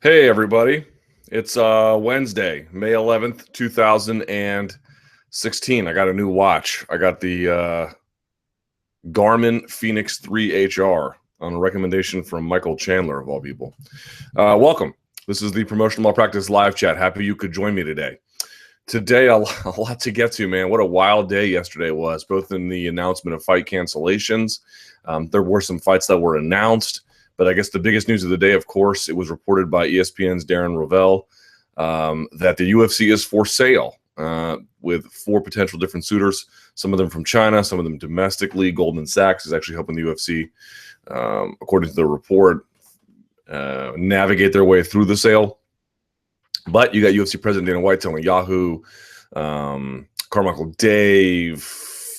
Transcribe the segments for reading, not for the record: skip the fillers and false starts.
Hey everybody, it's Wednesday, May 11th, 2016. I got a new watch. I got the Garmin Fenix 3HR on a recommendation from Michael Chandler, of all people. Welcome. This is the Promotional Malpractice Live Chat. Happy you could join me today. Today, a lot to get to, man. What a wild day yesterday was, both in the announcement of fight cancellations. There were some fights that were announced. But I guess the biggest news of the day, of course, it was reported by ESPN's Darren Rovell that the UFC is for sale with 4 potential different suitors, some of them from China, some of them domestically. Goldman Sachs is actually helping the UFC, according to the report, navigate their way through the sale. But you got UFC President Dana White telling Yahoo, Carmichael Dave,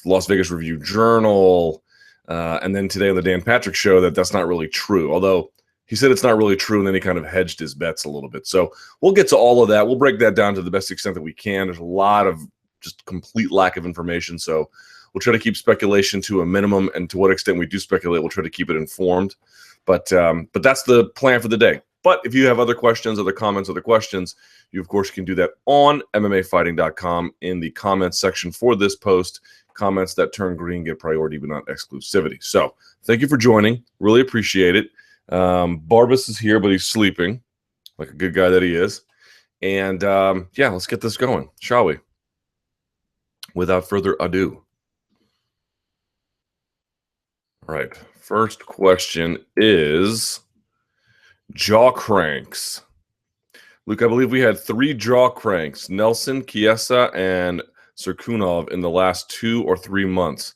Las Vegas Review-Journal, and then today on the Dan Patrick Show that's not really true. Although he said it's not really true, and then he kind of hedged his bets a little bit. So we'll get to all of that. We'll break that down to the best extent that we can. There's a lot of just complete lack of information. So we'll try to keep speculation to a minimum, and to what extent we do speculate, we'll try to keep it informed. But that's the plan for the day. But if you have other questions, other comments, other questions, you, of course, can do that on MMAfighting.com in the comments section for this post. Comments that turn green get priority, but not exclusivity. So thank you for joining. Really appreciate it. Barbas is here, but he's sleeping like a good guy that he is. And yeah, let's get this going, shall we? Without further ado. All right. First question is jaw cranks. Luke, I believe we had 3 jaw cranks, Nelson, Chiesa, and Sirkunov in the last 2 or 3 months.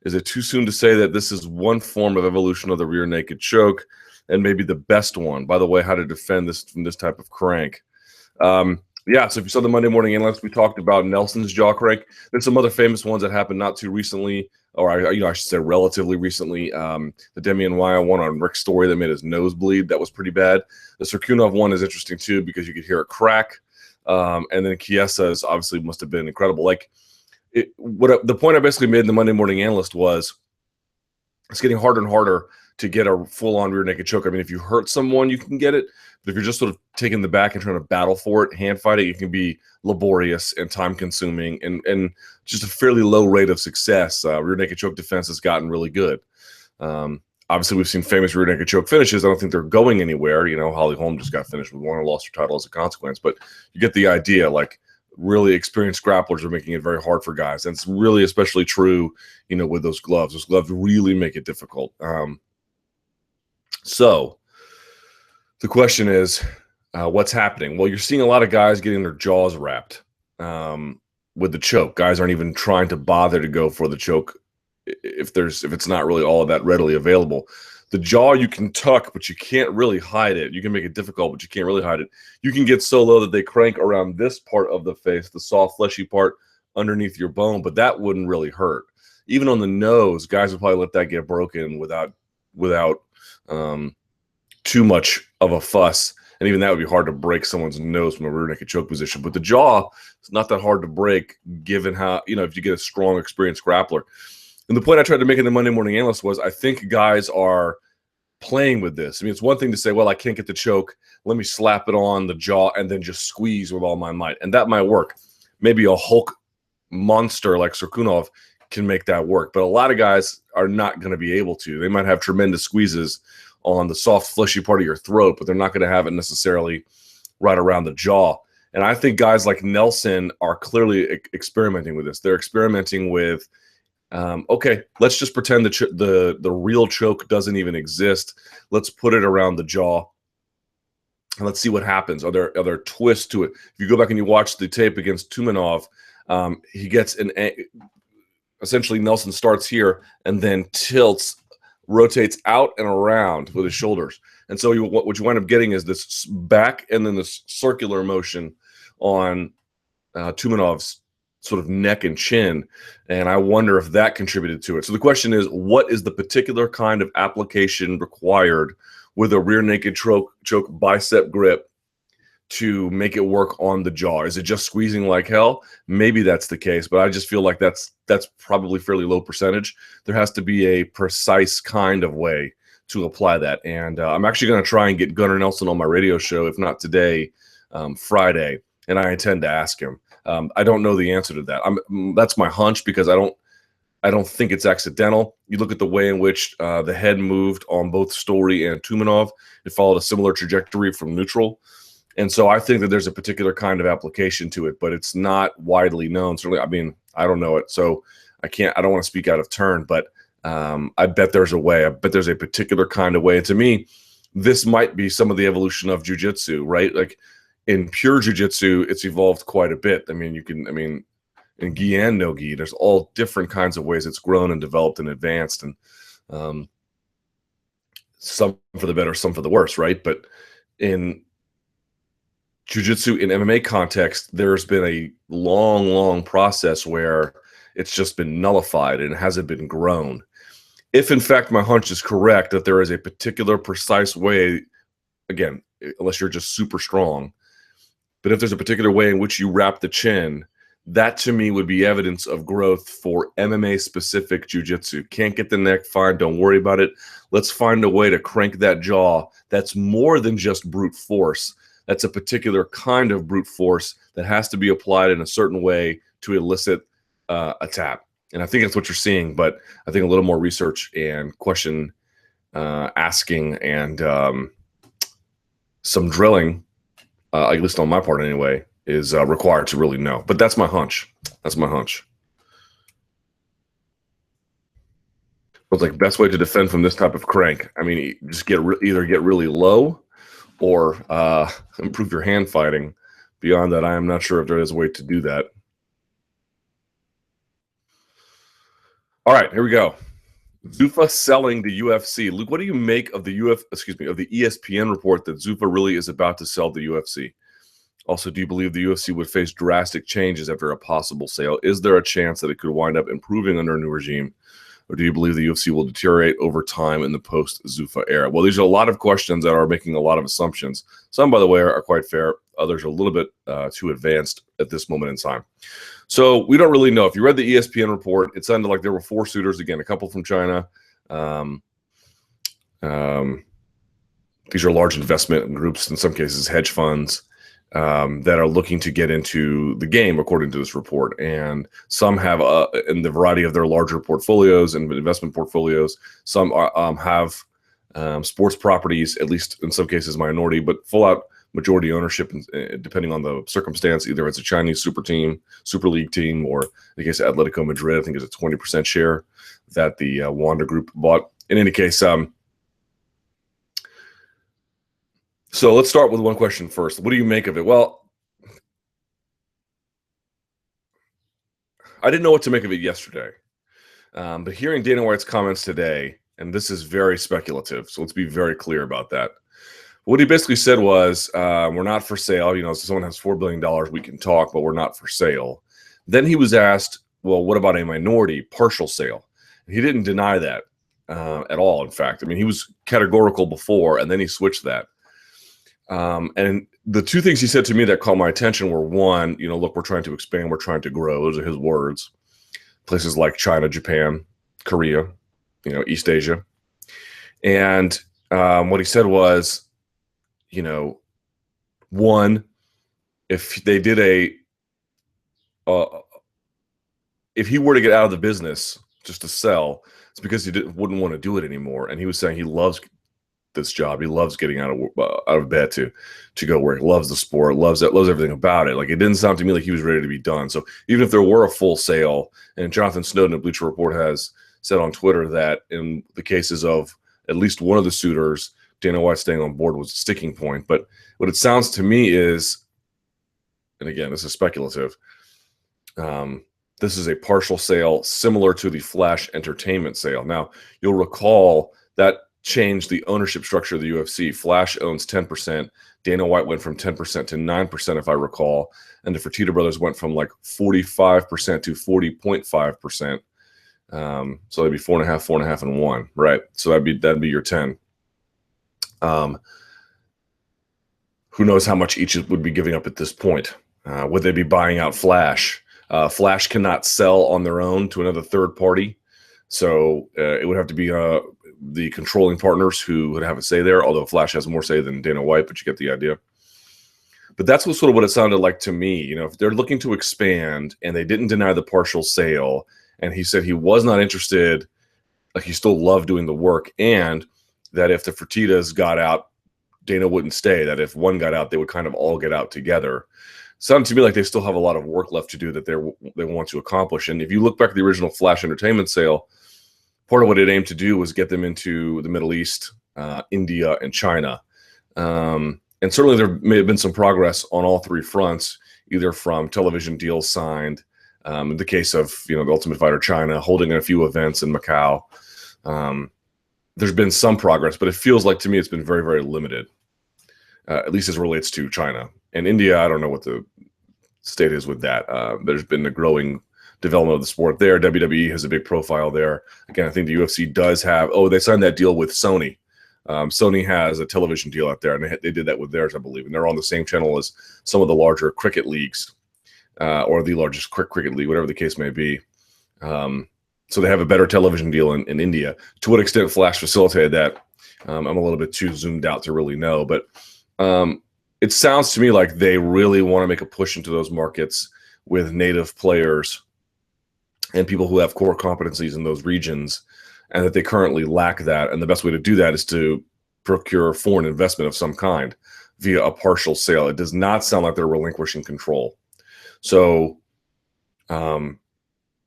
Is it too soon to say that this is one form of evolution of the rear naked choke and maybe the best one? By the way, how to defend this from this type of crank. Yeah, so if you saw the Monday Morning Analyst, we talked about Nelson's jaw crank. There's some other famous ones that happened not too recently, or I should say relatively recently. The Demian Maia one on Rick Story that made his nose bleed. That was pretty bad. The Sirkunov one is interesting too because you could hear it crack. And then Chiesa obviously must have been incredible. Like the point I basically made in the Monday Morning Analyst was it's getting harder and harder to get a full-on rear naked choke. I mean, if you hurt someone, you can get it. But if you're just sort of taking the back and trying to battle for it, hand fight it, can be laborious and time-consuming and just a fairly low rate of success. Rear naked choke defense has gotten really good. Obviously, we've seen famous rear naked choke finishes. I don't think they're going anywhere. You know, Holly Holm just got finished with one and lost her title as a consequence. But you get the idea. Like, really experienced grapplers are making it very hard for guys. And it's really especially true, you know, with those gloves. Those gloves really make it difficult. So the question is, what's happening? Well, you're seeing a lot of guys getting their jaws wrapped with the choke. Guys aren't even trying to bother to go for the choke if it's not really all of that readily available. The jaw you can tuck, but you can't really hide it. You can make it difficult, but you can't really hide it. You can get so low that they crank around this part of the face, the soft, fleshy part underneath your bone, but that wouldn't really hurt. Even on the nose, guys would probably let that get broken without too much of a fuss. And even that would be hard to break someone's nose from a rear naked choke position. But the jaw is not that hard to break, given how, you know, if you get a strong, experienced grappler. And the point I tried to make in the Monday Morning Analyst was I think guys are playing with this. I mean, it's one thing to say, well, I can't get the choke. Let me slap it on the jaw and then just squeeze with all my might. And that might work. Maybe a Hulk monster like Sirkunov can make that work. But a lot of guys are not going to be able to. They might have tremendous squeezes on the soft, fleshy part of your throat, but they're not going to have it necessarily right around the jaw. And I think guys like Nelson are clearly experimenting with this. They're experimenting with, okay, let's just pretend the real choke doesn't even exist. Let's put it around the jaw, and let's see what happens. Are there twists to it? If you go back and you watch the tape against Tumenov, he gets essentially Nelson starts here and then tilts, rotates out and around with his shoulders. And so what you wind up getting is this back and then this circular motion on Tumenov's sort of neck and chin. And I wonder if that contributed to it. So the question is, what is the particular kind of application required with a rear naked choke bicep grip to make it work on the jaw? Is it just squeezing like hell? Maybe that's the case, but I just feel like that's probably fairly low percentage. There has to be a precise kind of way to apply that. And I'm actually going to try and get Gunnar Nelson on my radio show, if not today, Friday, and I intend to ask him. I don't know the answer to that. That's my hunch, because I don't think it's accidental. You look at the way in which the head moved on both Story and Tumenov. It followed a similar trajectory from neutral. And so I think that there's a particular kind of application to it, but it's not widely known. Certainly, I mean, I don't know it. So I don't want to speak out of turn, but I bet there's a way. I bet there's a particular kind of way. And to me, this might be some of the evolution of jiu-jitsu, right? Like in pure jiu-jitsu, it's evolved quite a bit. I mean, in gi and no gi, there's all different kinds of ways it's grown and developed and advanced, and some for the better, some for the worse, right? But in jiu-jitsu, in MMA context, there's been a long, long process where it's just been nullified and it hasn't been grown. If, in fact, my hunch is correct, that there is a particular precise way, again, unless you're just super strong, but if there's a particular way in which you wrap the chin, that to me would be evidence of growth for MMA-specific jiu-jitsu. Can't get the neck, fine, don't worry about it. Let's find a way to crank that jaw. That's more than just brute force. That's a particular kind of brute force that has to be applied in a certain way to elicit a tap. And I think that's what you're seeing, but I think a little more research and question asking and some drilling, at least on my part anyway, is required to really know. But that's my hunch. That's my hunch. But like, best way to defend from this type of crank, I mean, just either get really low or improve your hand fighting. Beyond that, I am not sure if there is a way to do that. All right, here we go. Zuffa selling the UFC. Luke, what do you make of the of the ESPN report that Zuffa really is about to sell the UFC? Also, do you believe the UFC would face drastic changes after a possible sale? Is there a chance that it could wind up improving under a new regime? Or do you believe the UFC will deteriorate over time in the post-Zuffa era? Well, these are a lot of questions that are making a lot of assumptions. Some, by the way, are quite fair. Others are a little bit too advanced at this moment in time. So we don't really know. If you read the ESPN report, it sounded like there were 4 suitors. Again, a couple from China. These are large investment groups, in some cases hedge funds, that are looking to get into the game, according to this report. And some have, in the variety of their larger portfolios and investment portfolios, some have sports properties, at least in some cases minority, but full-out majority ownership, depending on the circumstance. Either it's a Chinese Super League team, or in the case of Atletico Madrid, I think it's a 20% share that the Wanda Group bought. In any case, so let's start with one question first. What do you make of it? Well, I didn't know what to make of it yesterday. But hearing Dana White's comments today, and this is very speculative, so let's be very clear about that. What he basically said was, we're not for sale. You know, if someone has $4 billion, we can talk, but we're not for sale. Then he was asked, well, what about a minority partial sale? And he didn't deny that at all, in fact. I mean, he was categorical before, and then he switched that. And the 2 things he said to me that caught my attention were, one, you know, look, we're trying to expand, we're trying to grow. Those are his words. Places like China, Japan, Korea, you know, East Asia. And what he said was, you know, one, if they did if he were to get out of the business just to sell, it's because he wouldn't want to do it anymore. And he was saying he loves this job. He loves getting out of bed to go work. Loves the sport. Loves everything about it. Like, it didn't sound to me like he was ready to be done. So even if there were a full sale, and Jonathan Snowden at Bleacher Report has said on Twitter that in the cases of at least one of the suitors, Dana White staying on board was a sticking point. But what it sounds to me is, and again, this is speculative, this is a partial sale similar to the Flash Entertainment sale. Now, you'll recall that changed the ownership structure of the UFC. Flash owns 10%. Dana White went from 10% to 9%, if I recall. And the Fertitta brothers went from like 45% to 40.5%. So that'd be 4.5, and 1, right? So that'd be your 10. Who knows how much each would be giving up at this point? Would they be buying out Flash? Flash cannot sell on their own to another third party. So it would have to be the controlling partners who would have a say there, although Flash has more say than Dana White, but you get the idea. But that's what sort of what it sounded like to me. You know, if they're looking to expand and they didn't deny the partial sale, and he said he was not interested, like he still loved doing the work, and that if the Fertittas got out, Dana wouldn't stay, that if one got out, they would kind of all get out together. Sounded to me like they still have a lot of work left to do that they want to accomplish. And if you look back at the original Flash Entertainment sale, part of what it aimed to do was get them into the Middle East, India, and China. And certainly there may have been some progress on all three fronts, either from television deals signed, in the case of, you know, the Ultimate Fighter China, holding a few events in Macau. There's been some progress, but it feels like to me it's been very, very limited, at least as it relates to China. And India, I don't know what the state is with that. There's been a growing development of the sport there. WWE has a big profile there. Again, I think the UFC does have, they signed that deal with Sony. Sony has a television deal out there, and they did that with theirs, I believe. And they're on the same channel as some of the larger cricket leagues, or the largest cricket league, whatever the case may be. So they have a better television deal in India. To what extent Flash facilitated that, I'm a little bit too zoomed out to really know. But it sounds to me like they really want to make a push into those markets with native players and people who have core competencies in those regions, and that they currently lack that. And the best way to do that is to procure foreign investment of some kind via a partial sale. It does not sound like they're relinquishing control. So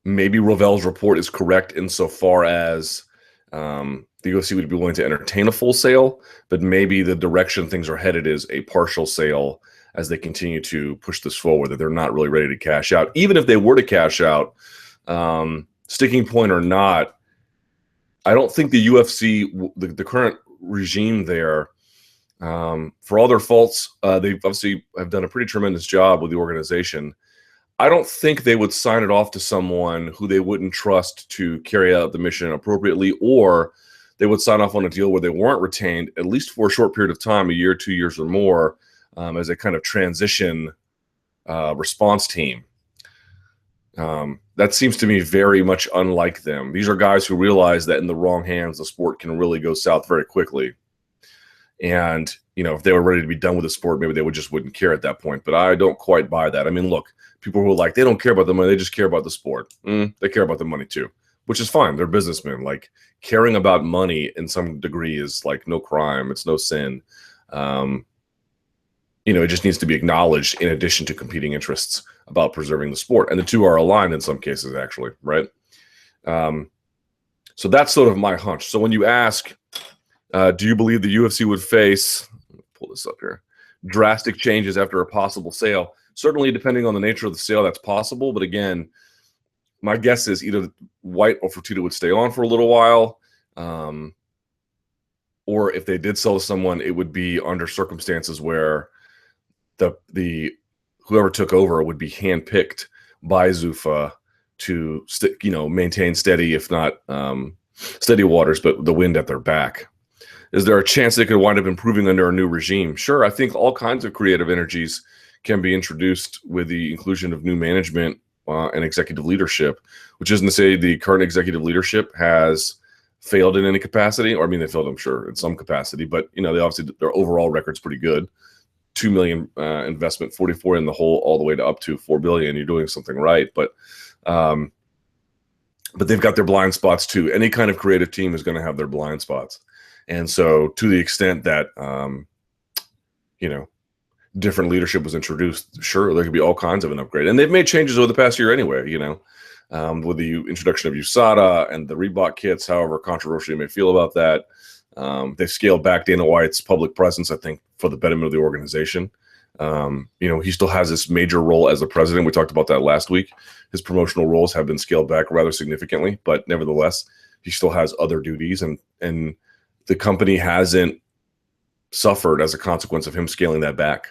maybe Rovell's report is correct insofar as the UFC would be willing to entertain a full sale, but maybe the direction things are headed is a partial sale as they continue to push this forward, that they're not really ready to cash out. Even if they were to cash out, sticking point or not, I don't think the UFC, the current regime there, for all their faults, they obviously have done a pretty tremendous job with the organization. I don't think they would sign it off to someone who they wouldn't trust to carry out the mission appropriately, or they would sign off on a deal where they weren't retained, at least for a short period of time, a year, 2 years or more, as a kind of transition response team. That seems to me very much unlike them. These are guys who realize that in the wrong hands, the sport can really go south very quickly. And, you know, if they were ready to be done with the sport, maybe they wouldn't care at that point. But I don't quite buy that. I mean, look, people who are like, they don't care about the money, they just care about the sport. They care about the money too, which is fine. They're businessmen. Like, caring about money in some degree is like no crime. It's no sin. You know, it just needs to be acknowledged in addition to competing interests about preserving the sport. And the two are aligned in some cases, actually, right? So that's sort of my hunch. So when you ask, do you believe the UFC would face, pull this up here, drastic changes after a possible sale? Certainly, depending on the nature of the sale, that's possible. But again, my guess is either White or Fertitta would stay on for a little while, or if they did sell to someone, it would be under circumstances where the whoever took over would be handpicked by Zuffa to maintain steady, if not steady waters, but the wind at their back. Is there a chance they could wind up improving under a new regime? Sure, I think all kinds of creative energies can be introduced with the inclusion of new management and executive leadership, which isn't to say the current executive leadership has failed in any capacity, or I mean, they failed, I'm sure, in some capacity, but you know, they obviously their overall record's pretty good. 2 million investment, 44 in the hole, all the way to up to 4 billion. You're doing something right, but they've got their blind spots too. Any kind of creative team is going to have their blind spots, and so to the extent that different leadership was introduced, sure, there could be all kinds of an upgrade. And they've made changes over the past year anyway, with the introduction of USADA and the Reebok kits, however controversial you may feel about that. They've scaled back Dana White's public presence, I think, for the betterment of the organization. He still has this major role as the president. We talked about that last week. His promotional roles have been scaled back rather significantly, but nevertheless, he still has other duties, and the company hasn't suffered as a consequence of him scaling that back,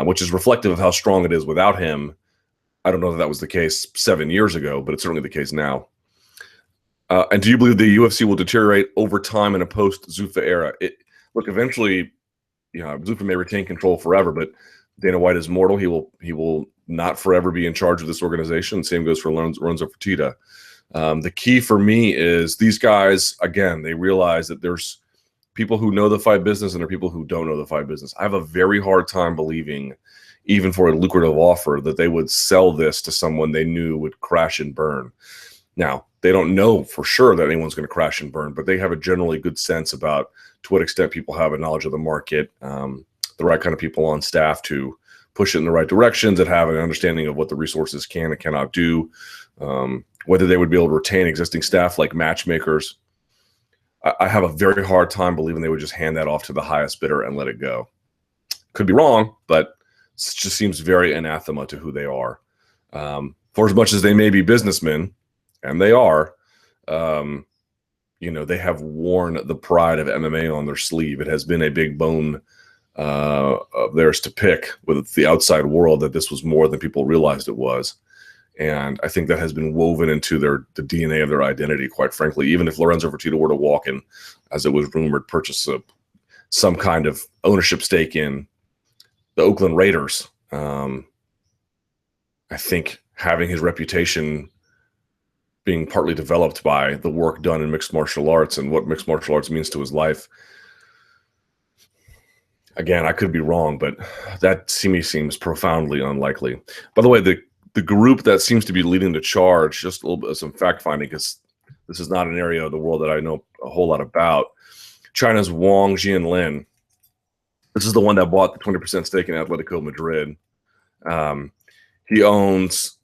which is reflective of how strong it is without him. I don't know that was the case 7 years ago, but it's certainly the case now. And do you believe the UFC will deteriorate over time in a post-Zuffa era? Look, eventually, Zuffa may retain control forever, but Dana White is mortal. He will not forever be in charge of this organization. Same goes for Lorenzo Fertitta. The key for me is these guys, again, they realize that there's people who know the fight business and there are people who don't know the fight business. I have a very hard time believing, even for a lucrative offer, that they would sell this to someone they knew would crash and burn. Now, they don't know for sure that anyone's going to crash and burn, but they have a generally good sense about to what extent people have a knowledge of the market, the right kind of people on staff to push it in the right directions, that have an understanding of what the resources can and cannot do, whether they would be able to retain existing staff like matchmakers. I have a very hard time believing they would just hand that off to the highest bidder and let it go. Could be wrong, but it just seems very anathema to who they are. For as much as they may be businessmen, and they are, they have worn the pride of MMA on their sleeve. It has been a big bone of theirs to pick with the outside world that this was more than people realized it was. And I think that has been woven into the DNA of their identity, quite frankly. Even if Lorenzo Fertitta were to walk in, as it was rumored, purchase some kind of ownership stake in the Oakland Raiders, I think having his reputation being partly developed by the work done in mixed martial arts and what mixed martial arts means to his life, again, I could be wrong, but that to me seems profoundly unlikely. By the way, the group that seems to be leading the charge, just a little bit of some fact finding, because this is not an area of the world that I know a whole lot about. China's Wang Jianlin. This is the one that bought the 20% stake in Atletico Madrid. He owns,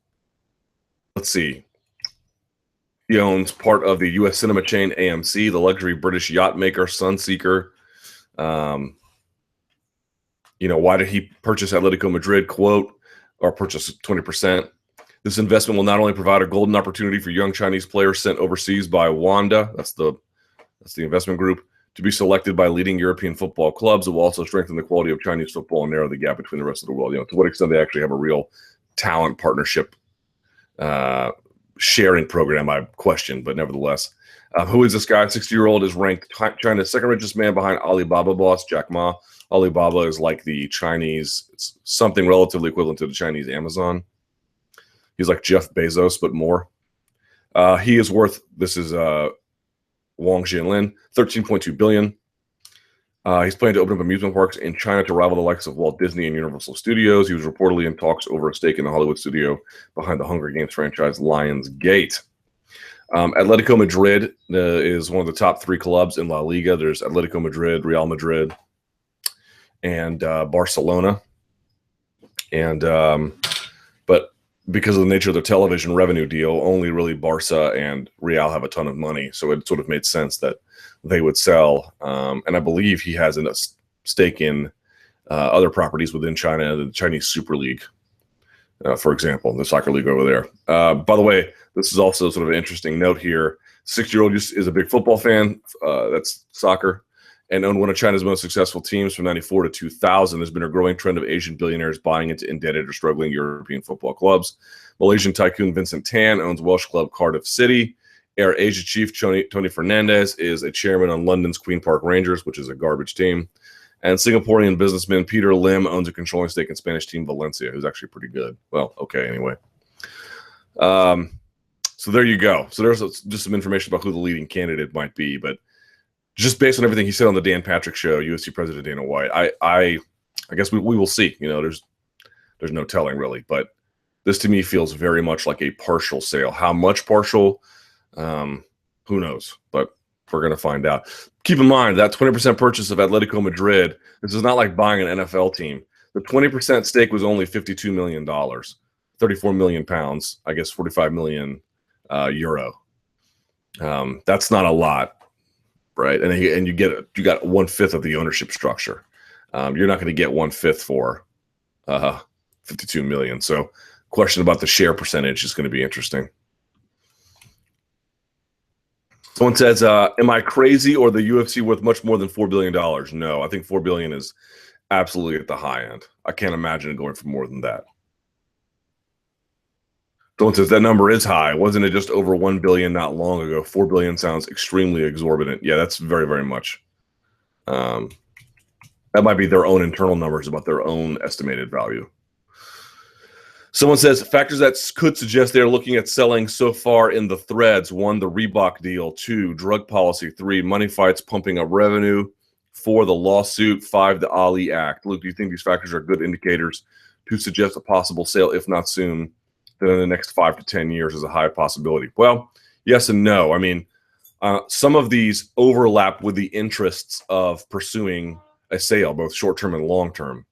he owns part of the U.S. cinema chain AMC, the luxury British yacht maker Sunseeker. Why did he purchase Atletico Madrid? Quote, or purchase 20%. This investment will not only provide a golden opportunity for young Chinese players sent overseas by Wanda, that's the investment group, to be selected by leading European football clubs. It will also strengthen the quality of Chinese football and narrow the gap between the rest of the world. To what extent they actually have a real talent partnership sharing program, I question, but nevertheless. Who is this guy? 60-year-old is ranked China's second richest man behind Alibaba boss Jack Ma. Alibaba is like the Chinese, it's something relatively equivalent to the Chinese Amazon. He's like Jeff Bezos, but more. He is worth, this is Wang Jianlin, $13.2 billion. He's planning to open up amusement parks in China to rival the likes of Walt Disney and Universal Studios. He was reportedly in talks over a stake in the Hollywood studio behind the Hunger Games franchise Lionsgate. Atletico Madrid is one of the top three clubs in La Liga. There's Atletico Madrid, Real Madrid, and Barcelona. And but because of the nature of the television revenue deal, only really Barca and Real have a ton of money. So it sort of made sense that they would sell. And I believe he has a stake in other properties within China, the Chinese Super League, for example, the soccer league over there. By the way, this is also sort of an interesting note here. 60-year-old is a big football fan. That's soccer. And owned one of China's most successful teams from 94 to 2000. There's been a growing trend of Asian billionaires buying into indebted or struggling European football clubs. Malaysian tycoon Vincent Tan owns Welsh club Cardiff City. Air Asia chief Tony Fernandez is a chairman on London's Queen Park Rangers, which is a garbage team. And Singaporean businessman Peter Lim owns a controlling stake in Spanish team Valencia, who's actually pretty good. Well, okay, anyway. So there you go. So there's just some information about who the leading candidate might be, but just based on everything he said on the Dan Patrick show, UFC President Dana White, I guess we will see. There's no telling really, but this to me feels very much like a partial sale. How much partial? Who knows? But we're going to find out. Keep in mind that 20% purchase of Atletico Madrid, this is not like buying an NFL team. The 20% stake was only $52 million, 34 million pounds, I guess 45 million euro. That's not a lot. Right, and you got 1/5 of the ownership structure. You're not going to get 1/5 for 52 million. So, question about the share percentage is going to be interesting. Someone says, "Am I crazy, or the UFC worth much more than $4 billion?" No, I think $4 billion is absolutely at the high end. I can't imagine it going for more than that. Someone says that number is high. Wasn't it just over 1 billion not long ago? 4 billion sounds extremely exorbitant. Yeah, that's very, very much. That might be their own internal numbers about their own estimated value. Someone says factors that could suggest they're looking at selling so far in the threads. 1, the Reebok deal. 2, drug policy. 3, money fights pumping up revenue. 4, the lawsuit. 5, the Ali Act. Luke, do you think these factors are good indicators to suggest a possible sale, if not soon, then in the next 5 to 10 years is a high possibility? Well, yes and no. I mean, some of these overlap with the interests of pursuing a sale, both short-term and long-term,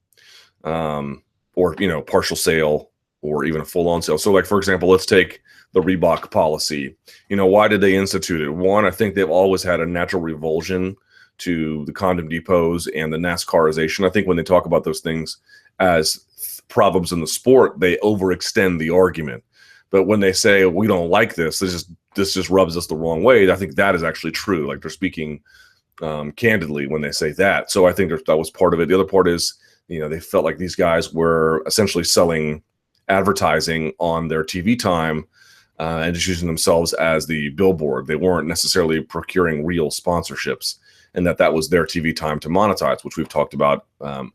or, partial sale, or even a full-on sale. So, like, for example, let's take the Reebok policy. Why did they institute it? 1, I think they've always had a natural revulsion to the condom depots and the NASCARization. I think when they talk about those things as problems in the sport, they overextend the argument. But when they say, we don't like this just rubs us the wrong way, I think that is actually true. Like, they're speaking candidly when they say that. So I think that was part of it. The other part is, they felt like these guys were essentially selling advertising on their TV time and just using themselves as the billboard. They weren't necessarily procuring real sponsorships, and that was their TV time to monetize, which we've talked about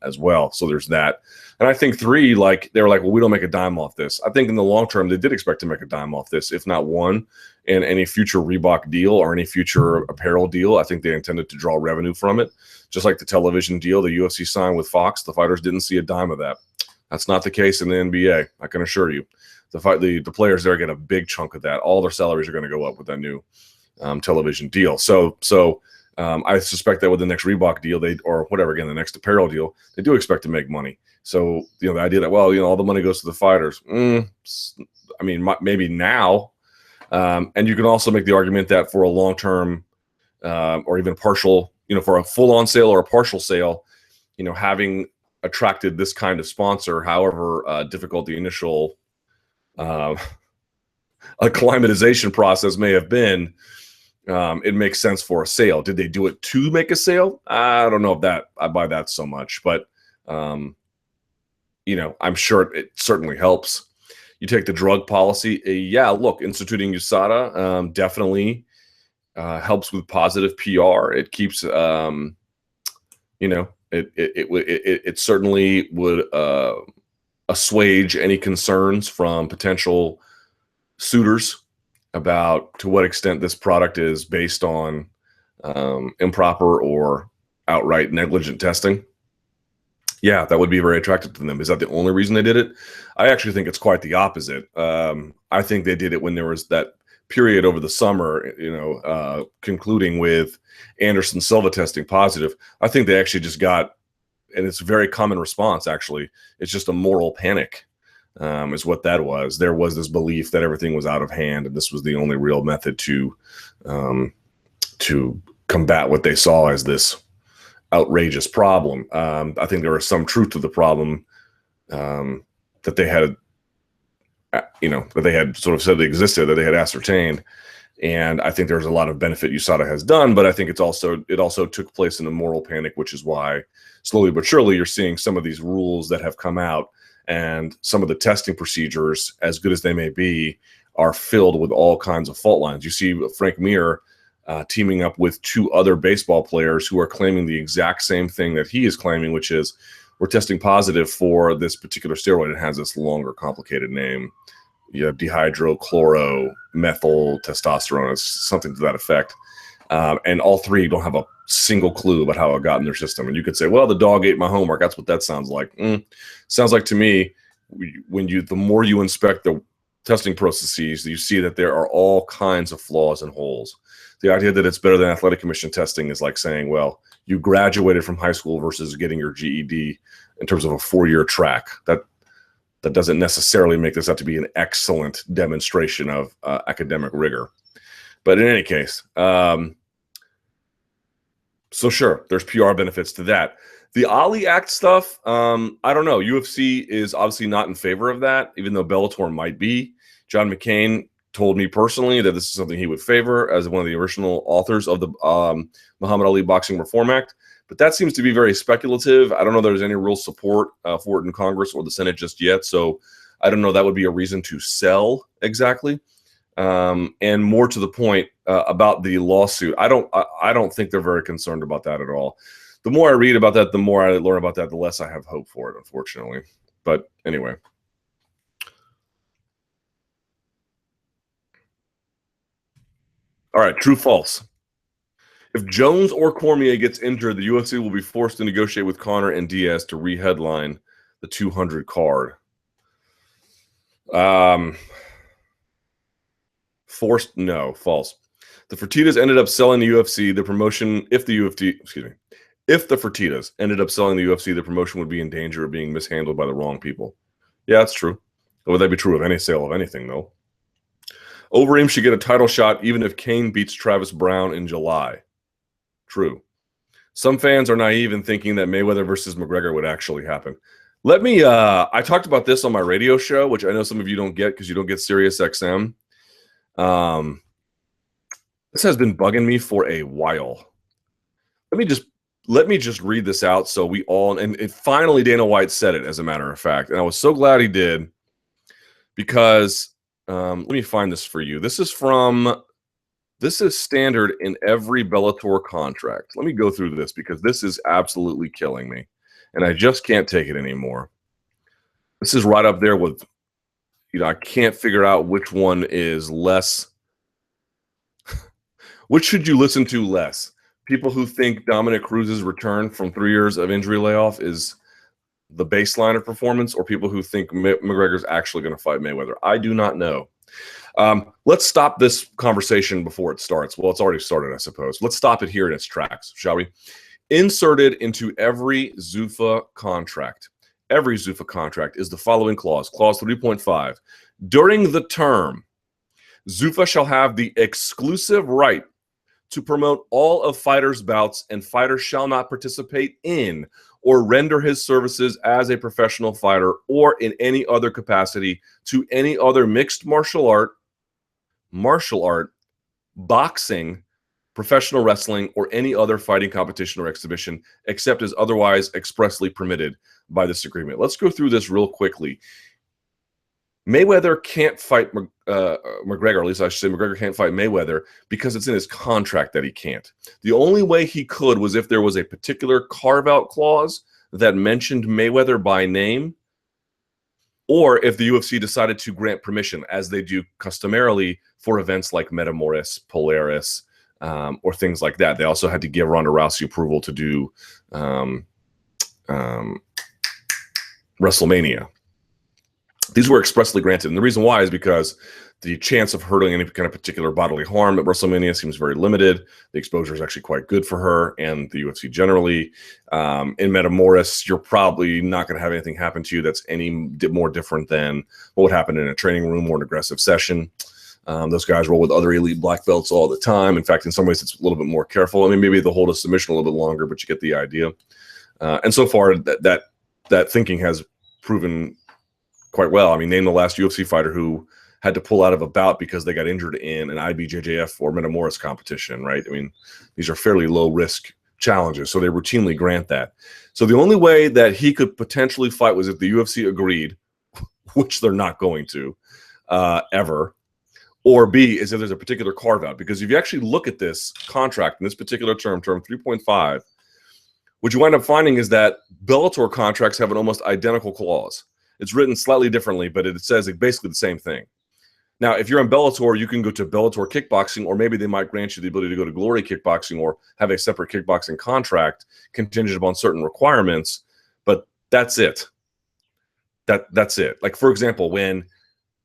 as well. So there's that. And I think 3, they were like, well, we don't make a dime off this. I think in the long term, they did expect to make a dime off this, if not one, in any future Reebok deal or any future apparel deal. I think they intended to draw revenue from it. Just like the television deal the UFC signed with Fox, the fighters didn't see a dime of that. That's not the case in the NBA, I can assure you. The players there get a big chunk of that. All their salaries are going to go up with that new television deal. So I suspect that with the next Reebok deal, the next apparel deal, they do expect to make money. So, the idea that, all the money goes to the fighters. Maybe now. And you can also make the argument that for a long-term or even partial, for a full-on sale or a partial sale, having attracted this kind of sponsor, however difficult the initial acclimatization process may have been, it makes sense for a sale. Did they do it to make a sale? I don't know if I buy that so much, but I'm sure it certainly helps. You take the drug policy. Instituting USADA definitely helps with positive PR. It keeps, it certainly would assuage any concerns from potential suitors about to what extent this product is based on improper or outright negligent testing. Yeah, that would be very attractive to them. Is that the only reason they did it? I actually think it's quite the opposite. I think they did it when there was that period over the summer, concluding with Anderson Silva testing positive. I think they actually just got, and it's a very common response, actually, it's just a moral panic. Is what that was. There was this belief that everything was out of hand, and this was the only real method to combat what they saw as this outrageous problem. I think there was some truth to the problem that they had, that they had sort of said existed, that they had ascertained, and I think there's a lot of benefit USADA has done. But I think it also took place in a moral panic, which is why slowly but surely you're seeing some of these rules that have come out. And some of the testing procedures, as good as they may be, are filled with all kinds of fault lines. You see Frank Mir teaming up with 2 other baseball players who are claiming the exact same thing that he is claiming, which is we're testing positive for this particular steroid. It has this longer, complicated name. You have dihydrochloro methyl testosterone. It's something to that effect. And all 3 don't have a single clue about how it got in their system. And you could say, well, the dog ate my homework. That's what that sounds like. Sounds like to me, the more you inspect the testing processes, you see that there are all kinds of flaws and holes. The idea that it's better than athletic commission testing is like saying, well, you graduated from high school versus getting your GED in terms of a 4-year track. That doesn't necessarily make this out to be an excellent demonstration of academic rigor. But in any case, so sure, there's PR benefits to that. The Ali Act stuff, I don't know. UFC is obviously not in favor of that, even though Bellator might be. John McCain told me personally that this is something he would favor as one of the original authors of the Muhammad Ali Boxing Reform Act. But that seems to be very speculative. I don't know if there's any real support for it in Congress or the Senate just yet. So I don't know that would be a reason to sell exactly. And more to the point about the lawsuit, I don't think they're very concerned about that at all. The more I read about that, the more I learn about that, the less I have hope for it, unfortunately. But anyway, All right, true, false. If Jones or Cormier gets injured, the UFC will be forced to negotiate with Conor and Diaz to re-headline the 200 card. Forced? No, false. The Fertittas ended up selling the UFC. The promotion, if the Fertittas ended up selling the UFC, the promotion would be in danger of being mishandled by the wrong people. Yeah, that's true. Would that be true of any sale of anything, though? Overeem should get a title shot even if Kane beats Travis Brown in July. True. Some fans are naive in thinking that Mayweather versus McGregor would actually happen. Let me, I talked about this on my radio show, which I know some of you don't get because you don't get Sirius XM. This has been bugging me for a while. Let me just read this out so we all, and finally Dana White said it, as a matter of fact, and I was so glad he did, because let me find this for you. This is standard in every Bellator contract. Let me go through this because this is absolutely killing me, and I just can't take it anymore. This is right up there with, I can't figure out which one is less. Which should you listen to less? People who think Dominic Cruz's return from 3 years of injury layoff is the baseline of performance, or people who think McGregor's actually going to fight Mayweather? I do not know. Let's stop this conversation before it starts. Well, it's already started, I suppose. Let's stop it here in its tracks, shall we? Inserted into every Zuffa contract is the following clause, clause 3.5. During the term, Zuffa shall have the exclusive right to promote all of fighters' bouts, and fighters shall not participate in or render his services as a professional fighter or in any other capacity to any other mixed martial art, boxing, professional wrestling, or any other fighting competition or exhibition, except as otherwise expressly permitted by this agreement. Let's go through this real quickly. Mayweather can't fight McGregor, or at least I should say McGregor can't fight Mayweather because it's in his contract that he can't. The only way he could was if there was a particular carve-out clause that mentioned Mayweather by name, or if the UFC decided to grant permission, as they do customarily for events like Metamoris, Polaris, or things like that. They also had to give Ronda Rousey approval to do WrestleMania. These were expressly granted, and the reason why is because the chance of hurting any kind of particular bodily harm at WrestleMania seems very limited. The exposure is actually quite good for her and the UFC generally. In Metamoris, you're probably not going to have anything happen to you that's any more different than what would happen in a training room or an aggressive session. Those guys roll with other elite black belts all the time. In fact, in some ways, it's a little bit more careful. I mean, maybe they'll hold a submission a little bit longer, but you get the idea. And so far, that thinking has proven quite well. I mean, name the last UFC fighter who had to pull out of a bout because they got injured in an IBJJF or Metamoris competition, right? I mean, these are fairly low-risk challenges, so they routinely grant that. So the only way that he could potentially fight was if the UFC agreed, which they're not going to ever, or B, is if there's a particular carve-out. Because if you actually look at this contract in this particular term 3.5, what you wind up finding is that Bellator contracts have an almost identical clause. It's written slightly differently, but it says basically the same thing. Now, if you're in Bellator, you can go to Bellator Kickboxing, or maybe they might grant you the ability to go to Glory Kickboxing or have a separate kickboxing contract contingent upon certain requirements, but that's it. That's it. Like, for example, when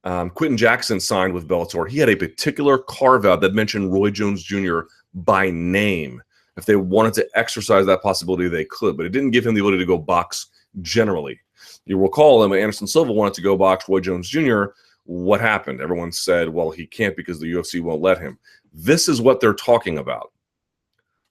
Quentin Jackson signed with Bellator, he had a particular carve-out that mentioned Roy Jones Jr. by name. If they wanted to exercise that possibility, they could, but it didn't give him the ability to go box generally. You recall when Anderson Silva wanted to go box Roy Jones Jr., what happened? Everyone said, well, he can't because the UFC won't let him. This is what they're talking about.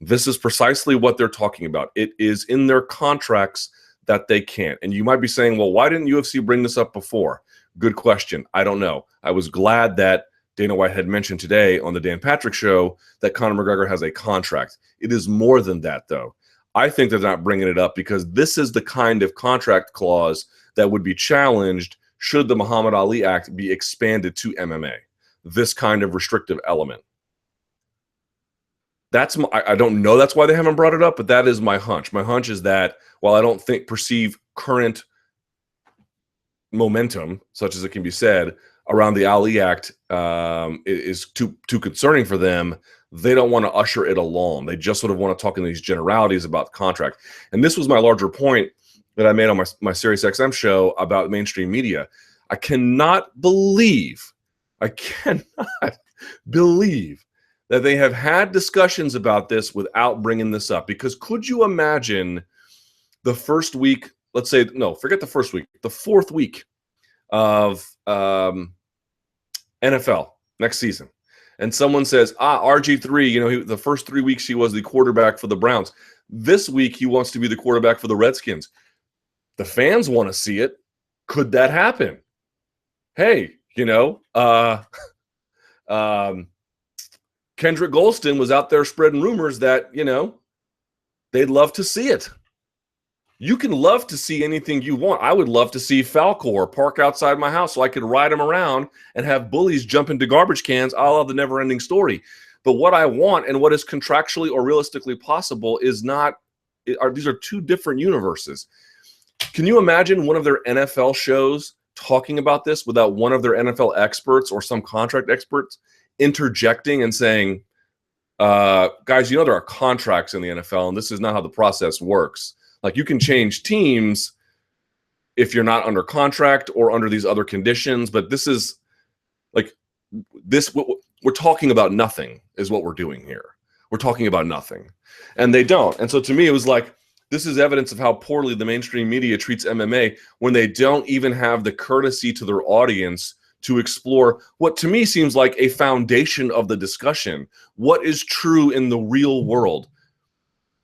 This is precisely what they're talking about. It is in their contracts that they can't. And you might be saying, well, why didn't UFC bring this up before? Good question. I don't know. I was glad that Dana White had mentioned today on the Dan Patrick Show that Conor McGregor has a contract. It is more than that, though. I think they're not bringing it up because this is the kind of contract clause that would be challenged should the Muhammad Ali Act be expanded to MMA. This kind of restrictive element. I don't know that's why they haven't brought it up, but that is my hunch. My hunch is that while I don't perceive current momentum, such as it can be said, around the Ali Act is too concerning for them. They don't want to usher it along. They just sort of want to talk in these generalities about the contract. And this was my larger point that I made on my Sirius XM show about mainstream media. I cannot believe that they have had discussions about this without bringing this up. Because could you imagine the first week, let's say, no, forget the first week, the fourth week of NFL next season, and someone says, RG3, the first 3 weeks he was the quarterback for the Browns. This week he wants to be the quarterback for the Redskins. The fans want to see it. Could that happen? Hey, Kendrick Golston was out there spreading rumors that, they'd love to see it. You can love to see anything you want. I would love to see Falcor park outside my house so I could ride him around and have bullies jump into garbage cans, a la the never-ending story. But what I want and what is contractually or realistically possible is not – these are two different universes. Can you imagine one of their NFL shows talking about this without one of their NFL experts or some contract experts interjecting and saying, guys, there are contracts in the NFL, and this is not how the process works. Like, you can change teams if you're not under contract or under these other conditions, but this is like this. We're talking about nothing is what we're doing here. We're talking about nothing, and they don't. And so to me, it was like, this is evidence of how poorly the mainstream media treats MMA when they don't even have the courtesy to their audience to explore what to me seems like a foundation of the discussion. What is true in the real world?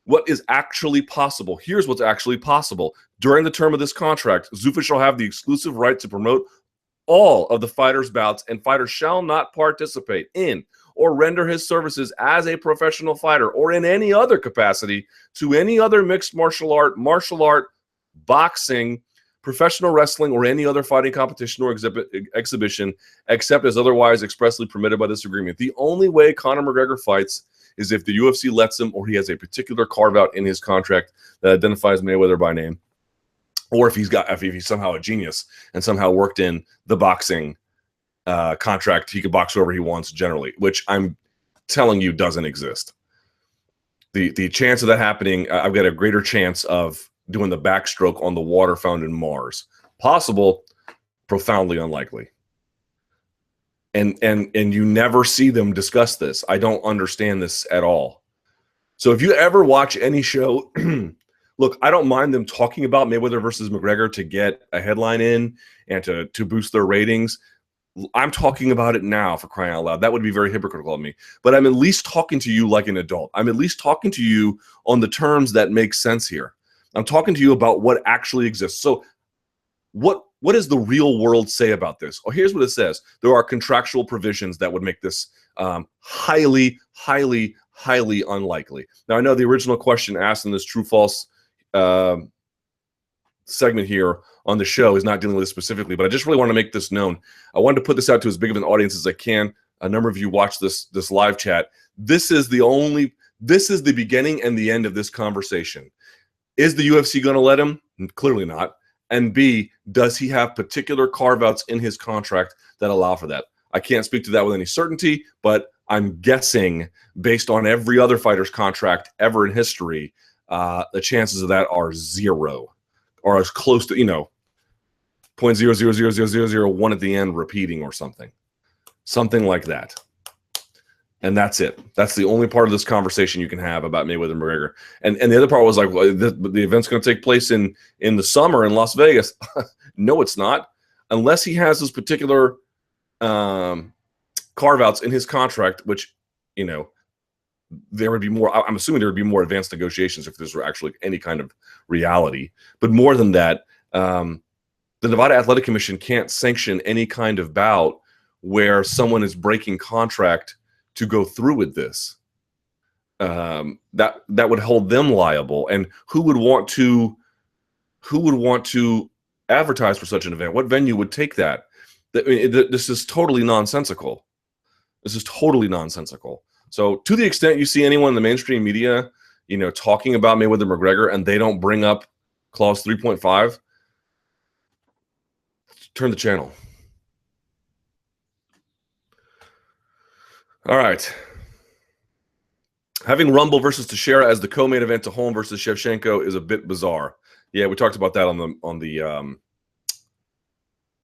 What is actually possible? Here's what's actually possible. During the term of this contract, Zuffa shall have the exclusive right to promote all of the fighters' bouts, and fighters shall not participate in or render his services as a professional fighter or in any other capacity to any other mixed martial art, boxing, professional wrestling, or any other fighting competition or exhibition, except as otherwise expressly permitted by this agreement. The only way Conor McGregor fights is if the UFC lets him, or he has a particular carve-out in his contract that identifies Mayweather by name, or if he's somehow a genius and somehow worked in the boxing contract, he could box whoever he wants generally, which I'm telling you doesn't exist. The chance of that happening, I've got a greater chance of doing the backstroke on the water found in Mars. Possible, profoundly unlikely. And you never see them discuss this. I don't understand this at all. So if you ever watch any show, look, I don't mind them talking about Mayweather versus McGregor to get a headline in and to boost their ratings. I'm talking about it now, for crying out loud. That would be very hypocritical of me. But I'm at least talking to you like an adult. I'm at least talking to you on the terms that make sense here. I'm talking to you about what actually exists. So what does the real world say about this? Well, here's what it says. There are contractual provisions that would make this highly, highly, highly unlikely. Now, I know the original question asked in this true-false segment here on the show is not dealing with this specifically, but I just really want to make this known. I wanted to put this out to as big of an audience as I can. A number of you watch this live chat. This is the beginning and the end of this conversation. Is the UFC going to let him? Clearly not. And B, does he have particular carve-outs in his contract that allow for that? I can't speak to that with any certainty, but I'm guessing based on every other fighter's contract ever in history, the chances of that are zero, or as close to, 0.000001 at the end repeating or something like that. And that's it. That's the only part of this conversation you can have about Mayweather and McGregor. And the other part was like, well, the event's going to take place in the summer in Las Vegas. No, it's not. Unless he has those particular carve-outs in his contract, which, there would be more. I'm assuming there would be more advanced negotiations if this were actually any kind of reality. But more than that, the Nevada Athletic Commission can't sanction any kind of bout where someone is breaking contract to go through with this. That would hold them liable. And who would want to advertise for such an event? What venue would take that? This is totally nonsensical. This is totally nonsensical. So to the extent you see anyone in the mainstream media, talking about Mayweather McGregor and they don't bring up clause 3.5, turn the channel. All right. Having Rumble versus Teixeira as the co-main event to Holm versus Shevchenko is a bit bizarre. Yeah, we talked about that on the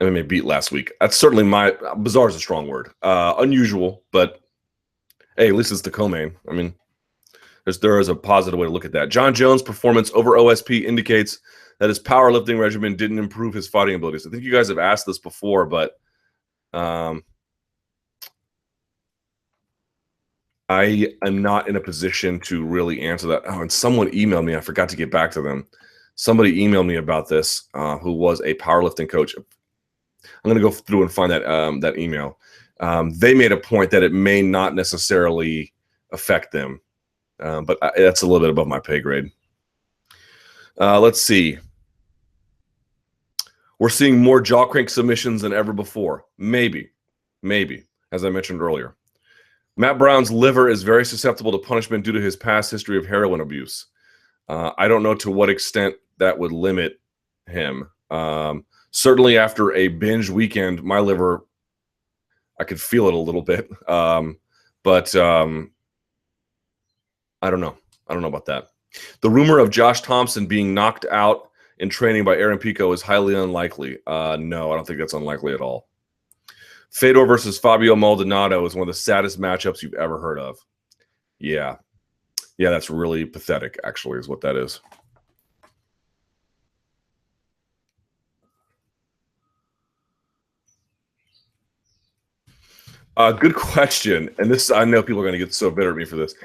MMA Beat last week. That's certainly bizarre is a strong word. Unusual, but hey, at least it's the co-main. I mean, there is a positive way to look at that. John Jones' performance over OSP indicates that his powerlifting regimen didn't improve his fighting abilities. I think you guys have asked this before, but I am not in a position to really answer that. Oh, and someone emailed me. I forgot to get back to them. Somebody emailed me about this who was a powerlifting coach. I'm going to go through and find that email. They made a point that it may not necessarily affect them, but that's a little bit above my pay grade. Let's see. We're seeing more jaw crank submissions than ever before. Maybe, as I mentioned earlier. Matt Brown's liver is very susceptible to punishment due to his past history of heroin abuse. I don't know to what extent that would limit him. Certainly after a binge weekend, my liver, I could feel it a little bit. But I don't know. I don't know about that. The rumor of Josh Thompson being knocked out in training by Aaron Pico is highly unlikely. No, I don't think that's unlikely at all. Fedor versus Fabio Maldonado is one of the saddest matchups you've ever heard of. Yeah. Yeah, that's really pathetic, actually, is what that is. Good question. And this, I know people are going to get so bitter at me for this.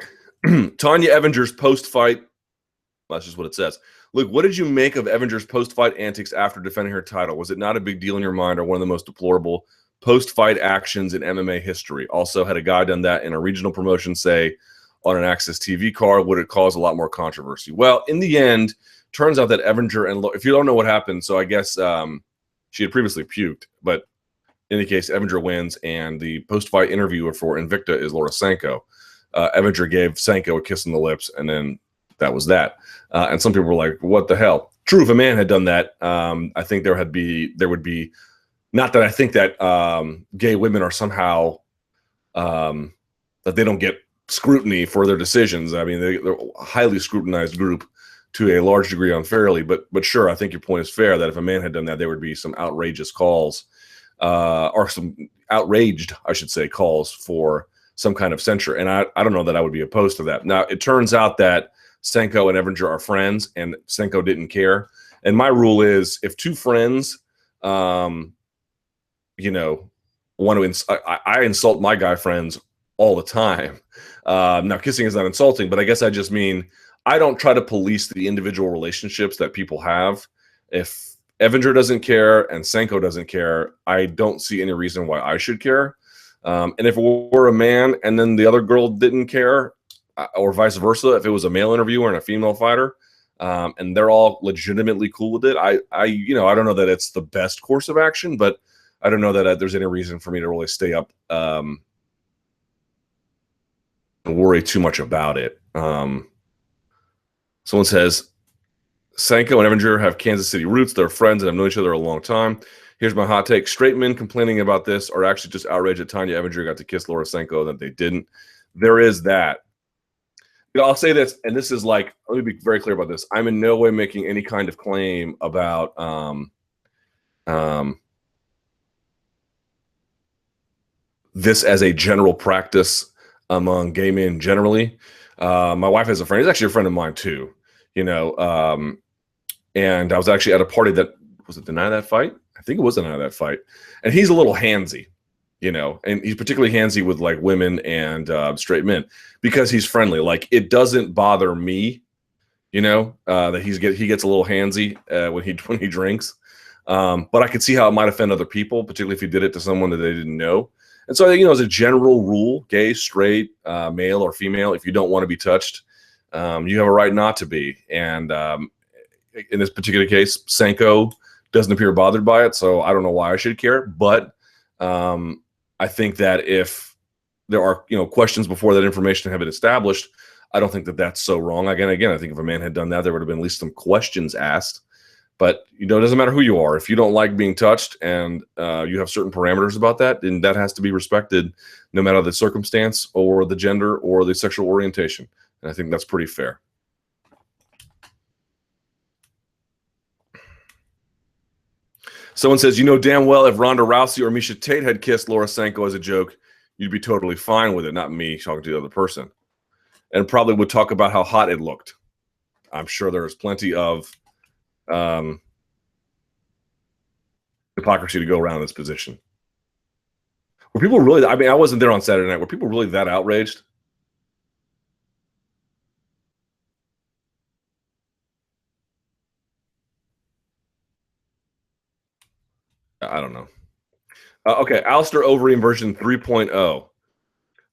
Tanya Evinger's post-fight, that's just what it says. Look, what did you make of Evinger's post-fight antics after defending her title? Was it not a big deal in your mind or one of the most deplorable post-fight actions in MMA history? Also, had a guy done that in a regional promotion, say, on an Access TV card, would it cause a lot more controversy? Well, in the end, turns out that Evinger and if you don't know what happened, so I guess she had previously puked, but in any case, Evinger wins, and the post-fight interviewer for Invicta is Laura Sanko. Evinger gave Sanko a kiss on the lips, and then that was that. And some people were like, "What the hell?" True, if a man had done that, I think there would be. Not that I think that gay women are somehow that they don't get scrutiny for their decisions. I mean, they're a highly scrutinized group to a large degree unfairly. But sure, I think your point is fair that if a man had done that, there would be some outrageous calls or some outraged, I should say, calls for some kind of censure. And I don't know that I would be opposed to that. Now, it turns out that Sanko and Evinger are friends, and Sanko didn't care. And my rule is if two friends want to I insult my guy friends all the time. Now, kissing is not insulting, but I guess I just mean I don't try to police the individual relationships that people have. If Evinger doesn't care and Sanko doesn't care, I don't see any reason why I should care. And if it were a man and then the other girl didn't care, or vice versa, if it was a male interviewer and a female fighter, and they're all legitimately cool with it, I don't know that it's the best course of action, but I don't know that there's any reason for me to really stay up and worry too much about it. Someone says, Sanko and Evinger have Kansas City roots. They're friends and have known each other a long time. Here's my hot take. Straight men complaining about this are actually just outraged that Tanya Evinger got to kiss Laura Sanko that they didn't. There is that. I'll say this, and this is like, let me be very clear about this. I'm in no way making any kind of claim about this as a general practice among gay men generally. My wife has a friend. He's actually a friend of mine too, and I was actually at a party that was it the night of that fight? I think it was the night of that fight. And he's a little handsy, and he's particularly handsy with like women and straight men because he's friendly. Like it doesn't bother me, that he gets a little handsy when he drinks. But I could see how it might offend other people, particularly if he did it to someone that they didn't know. And so, as a general rule, gay, straight, male or female, if you don't want to be touched, you have a right not to be. And in this particular case, Sanko doesn't appear bothered by it, so I don't know why I should care. But I think that if there are questions before that information have been established, I don't think that that's so wrong. Again, I think if a man had done that, there would have been at least some questions asked. But, it doesn't matter who you are. If you don't like being touched and you have certain parameters about that, then that has to be respected no matter the circumstance or the gender or the sexual orientation. And I think that's pretty fair. Someone says, damn well if Ronda Rousey or Miesha Tate had kissed Laura Sanko as a joke, you'd be totally fine with it. Not me talking to the other person. And probably would talk about how hot it looked. I'm sure there's plenty of hypocrisy to go around in this position. Were people really, I wasn't there on Saturday night. Were people really that outraged? I don't know. Okay, Alistair Overeem version 3.0.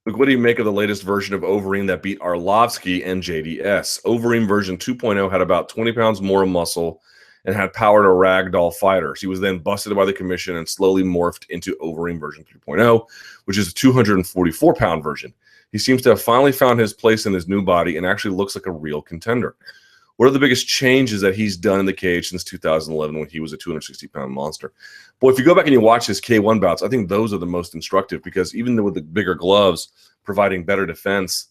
Look, what do you make of the latest version of Overeem that beat Arlovsky and JDS? Overeem version 2.0 had about 20 pounds more muscle and had power to ragdoll fighters. He was then busted by the commission and slowly morphed into Overeem version 3.0, which is a 244-pound version. He seems to have finally found his place in his new body and actually looks like a real contender. What are the biggest changes that he's done in the cage since 2011 when he was a 260-pound monster? Boy, if you go back and you watch his K1 bouts, I think those are the most instructive because even with the bigger gloves providing better defense,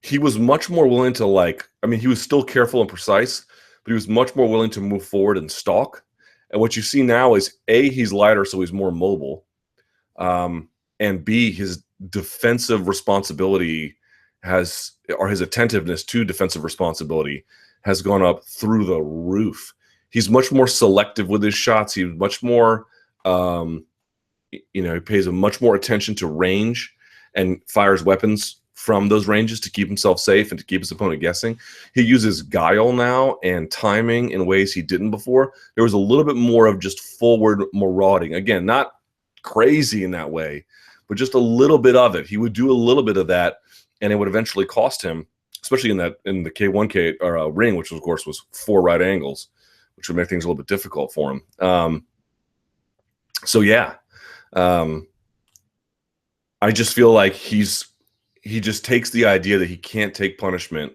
he was much more willing to he was still careful and precise, but he was much more willing to move forward and stalk. And what you see now is A, he's lighter, so he's more mobile. And B, his defensive responsibility his attentiveness to defensive responsibility has gone up through the roof. He's much more selective with his shots. He's much more, he pays much more attention to range and fires weapons from those ranges to keep himself safe and to keep his opponent guessing. He uses guile now and timing in ways he didn't before. There was a little bit more of just forward marauding. Again, not crazy in that way, but just a little bit of it. He would do a little bit of that, and it would eventually cost him, especially in the K1 ring, which of course was 4 right angles, which would make things a little bit difficult for him. I just feel like he just takes the idea that he can't take punishment,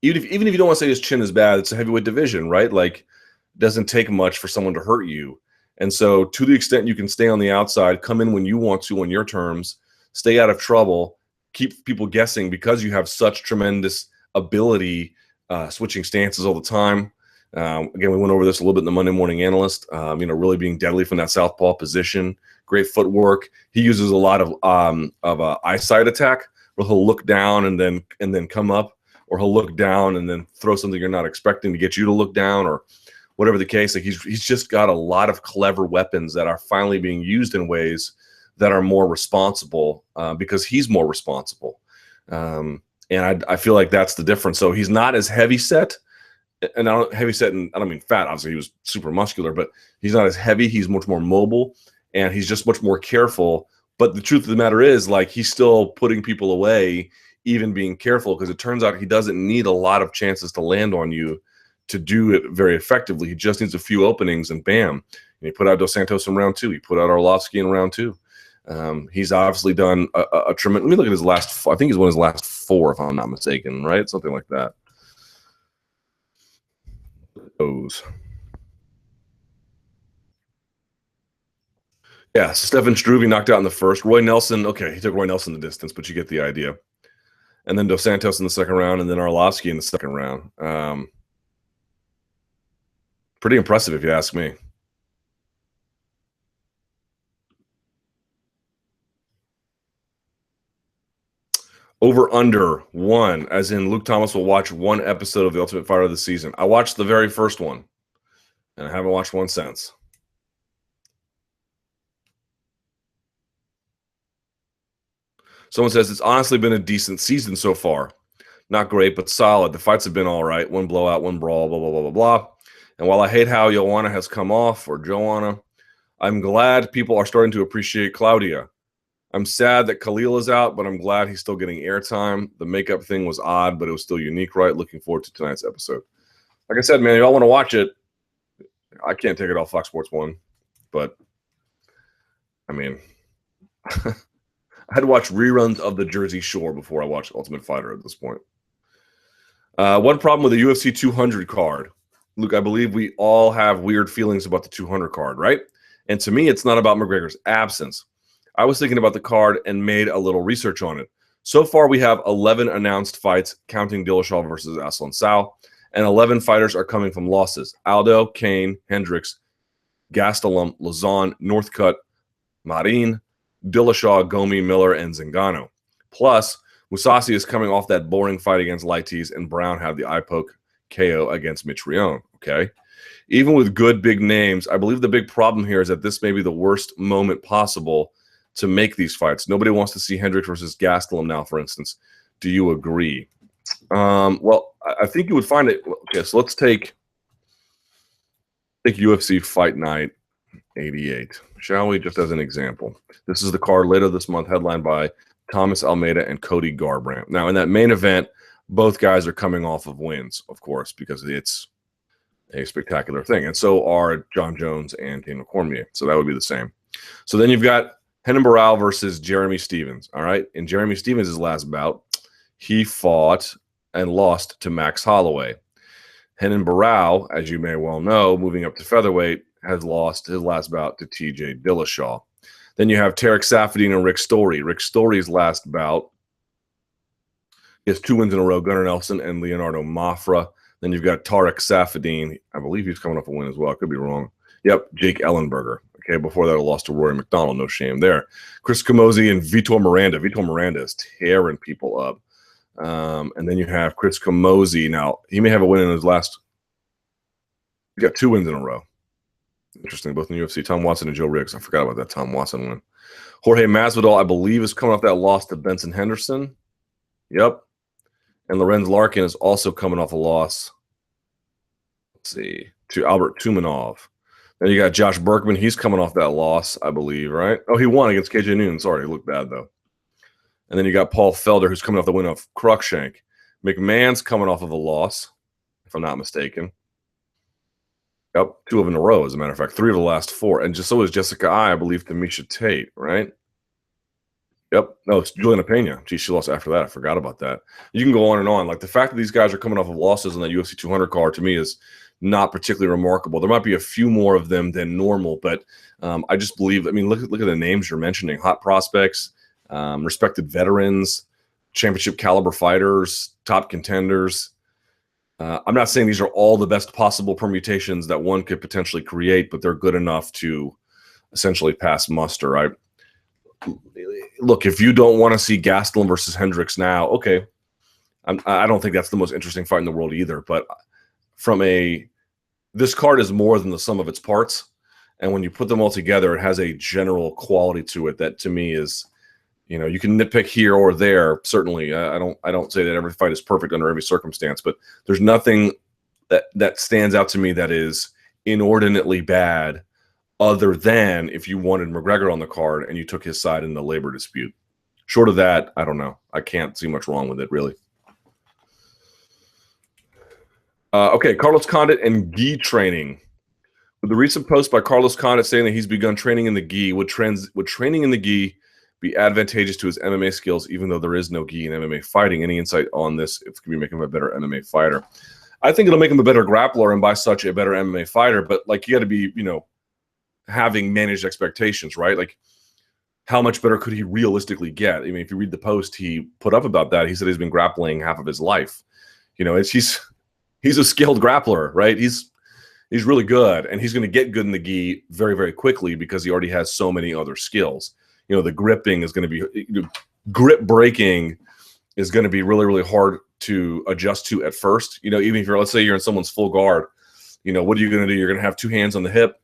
even if you don't want to say his chin is bad. It's a heavyweight division, right? Like, it doesn't take much for someone to hurt you, and so to the extent you can stay on the outside, come in when you want to on your terms, stay out of trouble. Keep people guessing because you have such tremendous ability switching stances all the time. Again, we went over this a little bit in the Monday Morning Analyst, really being deadly from that southpaw position, great footwork. He uses a lot of eyesight attack where he'll look down and then come up, or he'll look down and then throw something you're not expecting to get you to look down, or whatever the case. Like he's just got a lot of clever weapons that are finally being used in ways that are more responsible because he's more responsible. And I feel like that's the difference. So he's not as heavy set, and I don't mean fat. Obviously, he was super muscular, but he's not as heavy. He's much more mobile, and he's just much more careful. But the truth of the matter is, he's still putting people away, even being careful, because it turns out he doesn't need a lot of chances to land on you to do it very effectively. He just needs a few openings, and bam. And he put out Dos Santos in round 2. He put out Arlovsky in round 2. He's obviously done a tremendous. Let me look at his last. I think he's won his last 4, if I'm not mistaken. Right, something like that. Those. Yeah, Stefan Struve knocked out in the first. Roy Nelson. Okay, he took Roy Nelson the distance, but you get the idea. And then Dos Santos in the second round, and then Arlovsky in the second round. Pretty impressive, if you ask me. Over under 1, as in Luke Thomas will watch 1 episode of The Ultimate Fighter of the season. I watched the very first one, and I haven't watched one since. Someone says it's honestly been a decent season so far. Not great, but solid. The fights have been all right. 1 blowout, 1 brawl, blah, blah, blah, blah, blah. And while I hate how Joanna has come off, or Joanna, I'm glad people are starting to appreciate Claudia. I'm sad that Khalil is out, but I'm glad he's still getting airtime. The makeup thing was odd, but it was still unique, right? Looking forward to tonight's episode. Like I said, man, if y'all want to watch it, I can't take it off Fox Sports 1. But, I mean, I had to watch reruns of the Jersey Shore before I watched Ultimate Fighter at this point. One problem with the UFC 200 card, Luke, I believe we all have weird feelings about the 200 card, right? And to me, it's not about McGregor's absence. I was thinking about the card and made a little research on it. So far, we have 11 announced fights, counting Dillashaw versus Aslan Sal, and 11 fighters are coming from losses. Aldo, Kane, Hendricks, Gastelum, Lazon, Northcutt, Marin, Dillashaw, Gomi, Miller, and Zingano. Plus, Mousasi is coming off that boring fight against Lighties, and Brown had the eye poke KO against Mitrione. Okay. Even with good big names, I believe the big problem here is that this may be the worst moment possible to make these fights. Nobody wants to see Hendricks versus Gastelum now, for instance. Do you agree? Well, I think you would find it. Okay, so let's take UFC Fight Night 88, shall we? Just as an example. This is the card later this month, headlined by Thomas Almeida and Cody Garbrandt. Now, in that main event, both guys are coming off of wins, of course, because it's a spectacular thing. And so are John Jones and Daniel Cormier. So that would be the same. So then you've got Renan Barão versus Jeremy Stephens. All right. In Jeremy Stephens' last bout, he fought and lost to Max Holloway. Renan Barão, as you may well know, moving up to featherweight, has lost his last bout to TJ Dillashaw. Then you have Tarek Saffiedine and Rick Story. Rick Story's last bout is 2 wins in a row, Gunnar Nelson and Leonardo Mafra. Then you've got Tarek Saffiedine. I believe he's coming off a win as well. I could be wrong. Yep, Jake Ellenberger. Okay, before that, a loss to Rory McDonald. No shame there. Chris Camozzi and Vitor Miranda. Vitor Miranda is tearing people up. And then you have Chris Camozzi. Now, he may have a win in his last. He's got 2 wins in a row. Interesting, both in the UFC. Tom Watson and Joe Riggs. I forgot about that Tom Watson win. Jorge Masvidal, I believe, is coming off that loss to Benson Henderson. Yep. And Lorenz Larkin is also coming off a loss. Let's see, to Albert Tumanov. Then you got Josh Berkman. He's coming off that loss, I believe, right? Oh, he won against KJ Noonan. Sorry, he looked bad, though. And then you got Paul Felder, who's coming off the win of Cruikshank. McMahon's coming off of a loss, if I'm not mistaken. Yep, 2 of them in a row, as a matter of fact. 3 of the last 4. And just so is Jessica I believe, to Miesha Tate, right? Yep. No, it's Juliana Pena. Gee, she lost after that. I forgot about that. You can go on and on. Like, the fact that these guys are coming off of losses on that UFC 200 card, to me, is not particularly remarkable. There might be a few more of them than normal, but I just believe, I mean, look at the names you're mentioning. Hot prospects, respected veterans, championship caliber fighters, top contenders. I'm not saying these are all the best possible permutations that one could potentially create, but they're good enough to essentially pass muster, right? Look, if you don't want to see Gastelum versus Hendricks now, okay. I don't think that's the most interesting fight in the world either, but this card is more than the sum of its parts. And when you put them all together, it has a general quality to it that, to me, is, you can nitpick here or there. Certainly, I don't say that every fight is perfect under every circumstance, but there's nothing that stands out to me that is inordinately bad, other than if you wanted McGregor on the card and you took his side in the labor dispute. Short of that, I don't know. I can't see much wrong with it, really. Okay, Carlos Condit and gi training. With the recent post by Carlos Condit saying that he's begun training in the gi, would training in the gi be advantageous to his MMA skills, even though there is no gi in MMA fighting? Any insight on this? If it can be making him a better MMA fighter. I think it'll make him a better grappler and by such a better MMA fighter, but like, you got to be, having managed expectations, right? Like, how much better could he realistically get? I mean, if you read the post he put up about that, he said he's been grappling half of his life. He's a skilled grappler, right? He's really good, and he's going to get good in the gi very, very quickly because he already has so many other skills. The gripping is going to be grip breaking is going to be really, really hard to adjust to at first. Even if let's say you're in someone's full guard, what are you going to do? You're going to have 2 hands on the hip,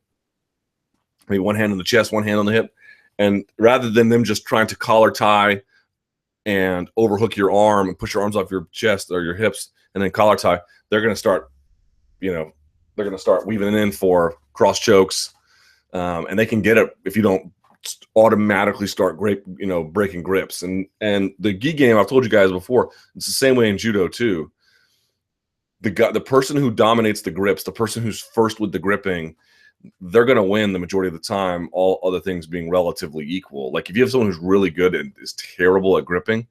maybe 1 hand on the chest, 1 hand on the hip. And rather than them just trying to collar tie and overhook your arm and push your arms off your chest or your hips and then collar tie, they're going to start, weaving in for cross chokes. And they can get it if you don't automatically start breaking grips. And the gi game, I've told you guys before, it's the same way in judo too. The person who dominates the grips, the person who's first with the gripping, they're going to win the majority of the time, all other things being relatively equal. Like, if you have someone who's really good and is terrible at gripping,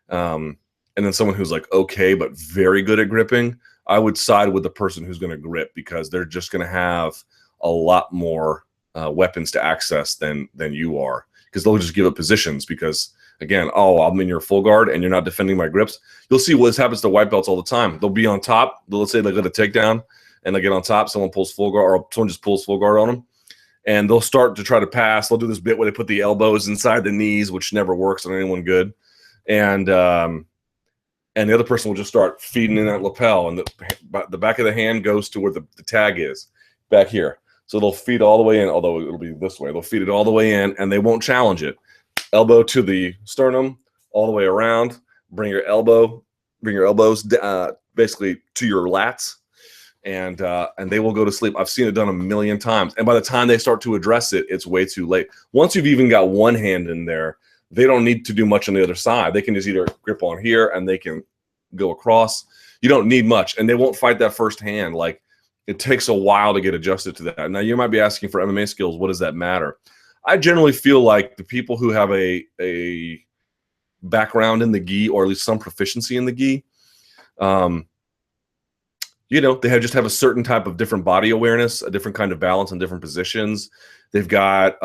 and and then someone who's like okay but very good at gripping, I would side with the person who's going to grip, because they're just going to have a lot more weapons to access than you are, because they'll just give up positions. Because again, oh, I'm in your full guard and you're not defending my grips. You'll see what happens to white belts all the time. They'll be on top. Let's say they get a takedown and they get on top. Someone pulls full guard, or someone just pulls full guard on them, and they'll start to try to pass. They'll do this bit where they put the elbows inside the knees, which never works on anyone good. And the other person will just start feeding in that lapel, and the back of the hand goes to where the tag is, back here. So they'll feed all the way in, although it'll be this way. They'll feed it all the way in, and they won't challenge it. Elbow to the sternum, all the way around. Bring your elbows basically to your lats, and they will go to sleep. I've seen it done a million times. And by the time they start to address it, it's way too late. Once you've even got one hand in there, they don't need to do much on the other side. They can just either grip on here and they can go across. You don't need much, and they won't fight that first hand. Like, it takes a while to get adjusted to that. Now, you might be asking, for MMA skills, what does that matter? I generally feel like the people who have a background in the gi, or at least some proficiency in the gi, they just have a certain type of different body awareness, a different kind of balance in different positions. They've got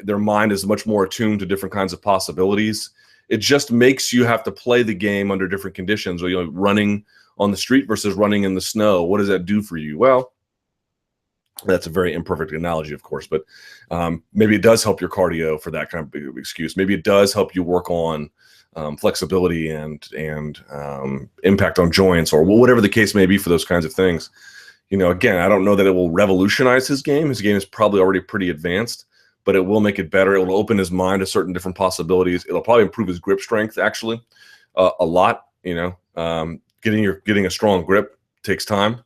their mind is much more attuned to different kinds of possibilities. It just makes you have to play the game under different conditions. Or, running on the street versus running in the snow. What does that do for you? Well, that's a very imperfect analogy, of course, but maybe it does help your cardio for that kind of excuse. Maybe it does help you work on flexibility and impact on joints, or whatever the case may be for those kinds of things. Again, I don't know that it will revolutionize his game. His game is probably already pretty advanced, but it will make it better. It will open his mind to certain different possibilities. It'll probably improve his grip strength, actually, a lot. Getting a strong grip takes time.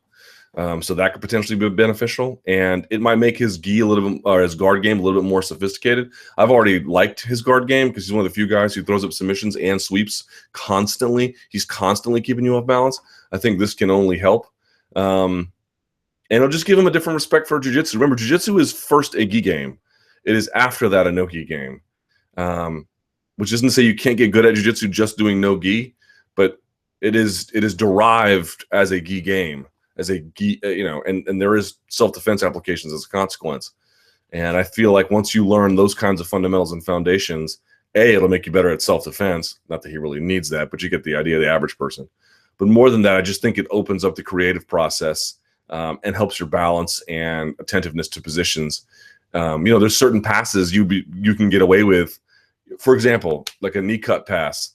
So that could potentially be beneficial, and it might make his gi a little bit, or his guard game a little bit more sophisticated. I've already liked his guard game, because he's one of the few guys who throws up submissions and sweeps constantly. He's constantly keeping you off balance. I think this can only help. And it'll just give him a different respect for jiu-jitsu. Remember, jiu-jitsu is first a gi game. It is after that a no-gi game, which isn't to say you can't get good at jiu-jitsu just doing no-gi, but it is derived as a gi game. As a gi, and there is self-defense applications as a consequence. And I feel like once you learn those kinds of fundamentals and foundations, it'll make you better at self-defense. Not that he really needs that, but you get the idea of the average person. But more than that, I just think it opens up the creative process and helps your balance and attentiveness to positions. There's certain passes you can get away with. For example, like a knee cut pass.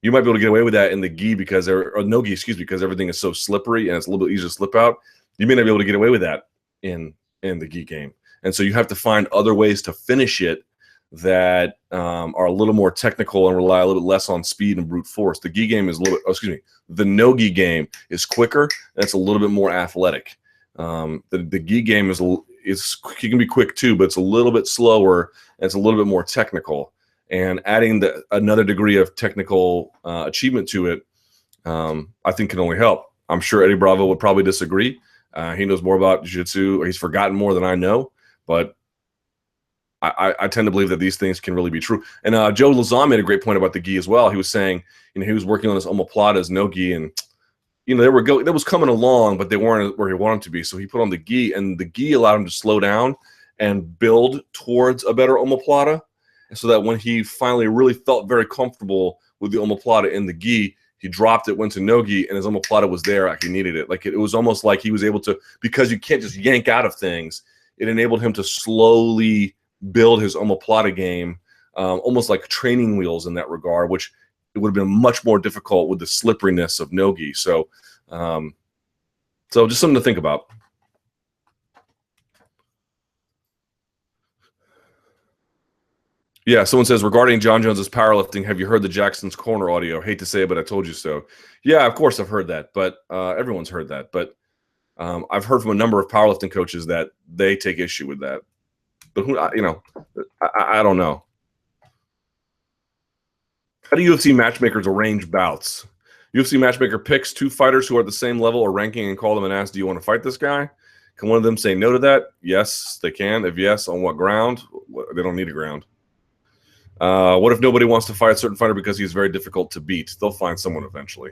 You might be able to get away with that in the gi because everything is so slippery and it's a little bit easier to slip out. You may not be able to get away with that in the gi game. And so you have to find other ways to finish it that are a little more technical and rely a little bit less on speed and brute force. The gi game is the no gi game is quicker and it's a little bit more athletic. The gi game it can be quick too, but it's a little bit slower and it's a little bit more technical. And adding another degree of technical achievement to it, I think can only help. I'm sure Eddie Bravo would probably disagree. He knows more about jiu-jitsu. He's forgotten more than I know, but I tend to believe that these things can really be true. And Joe Lazan made a great point about the gi as well. He was saying, he was working on his omoplatas, no gi, and that was coming along, but they weren't where he wanted them to be. So he put on the gi, and the gi allowed him to slow down and build towards a better omoplata. So that when he finally really felt very comfortable with the omoplata in the gi, he dropped it, went to no gi, and his omoplata was there like he needed it. Like it was almost like he was able to, because you can't just yank out of things, it enabled him to slowly build his omoplata game, almost like training wheels in that regard, which it would have been much more difficult with the slipperiness of no gi. So just something to think about. Yeah, someone says, regarding John Jones's powerlifting, have you heard the Jackson's Corner audio? Hate to say it, but I told you so. Yeah, of course I've heard that, but everyone's heard that. But I've heard from a number of powerlifting coaches that they take issue with that. But I don't know. How do UFC matchmakers arrange bouts? UFC matchmaker picks two fighters who are at the same level or ranking and call them and ask, do you want to fight this guy? Can one of them say no to that? Yes, they can. If yes, on what ground? They don't need a ground. What if nobody wants to fight a certain fighter because he's very difficult to beat? They'll find someone eventually.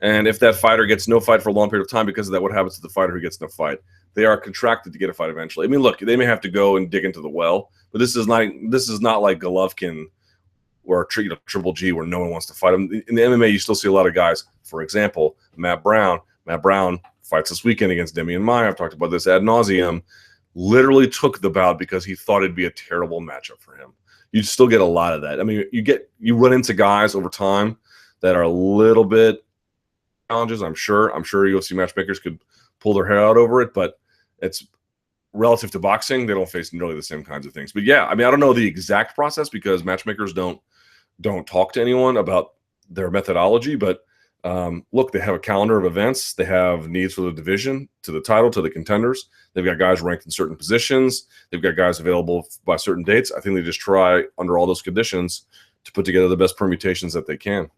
And if that fighter gets no fight for a long period of time because of that, what happens to the fighter who gets no fight? They are contracted to get a fight eventually. I mean, look, they may have to go and dig into the well, but this is not like Golovkin or Triple G where no one wants to fight him. In the MMA, you still see a lot of guys. For example, Matt Brown. Matt Brown fights this weekend against Demian Maia. I've talked about this ad nauseum. Literally took the bout because he thought it'd be a terrible matchup for him. You still get a lot of that. I mean, you run into guys over time that are a little bit challenges. I'm sure UFC matchmakers could pull their hair out over it, but it's relative to boxing. They don't face nearly the same kinds of things. But yeah, I mean, I don't know the exact process because matchmakers don't talk to anyone about their methodology. But look, they have a calendar of events. They have needs for the division, to the title, to the contenders. They've got guys ranked in certain positions. They've got guys available by certain dates. I think they just try under all those conditions to put together the best permutations that they can.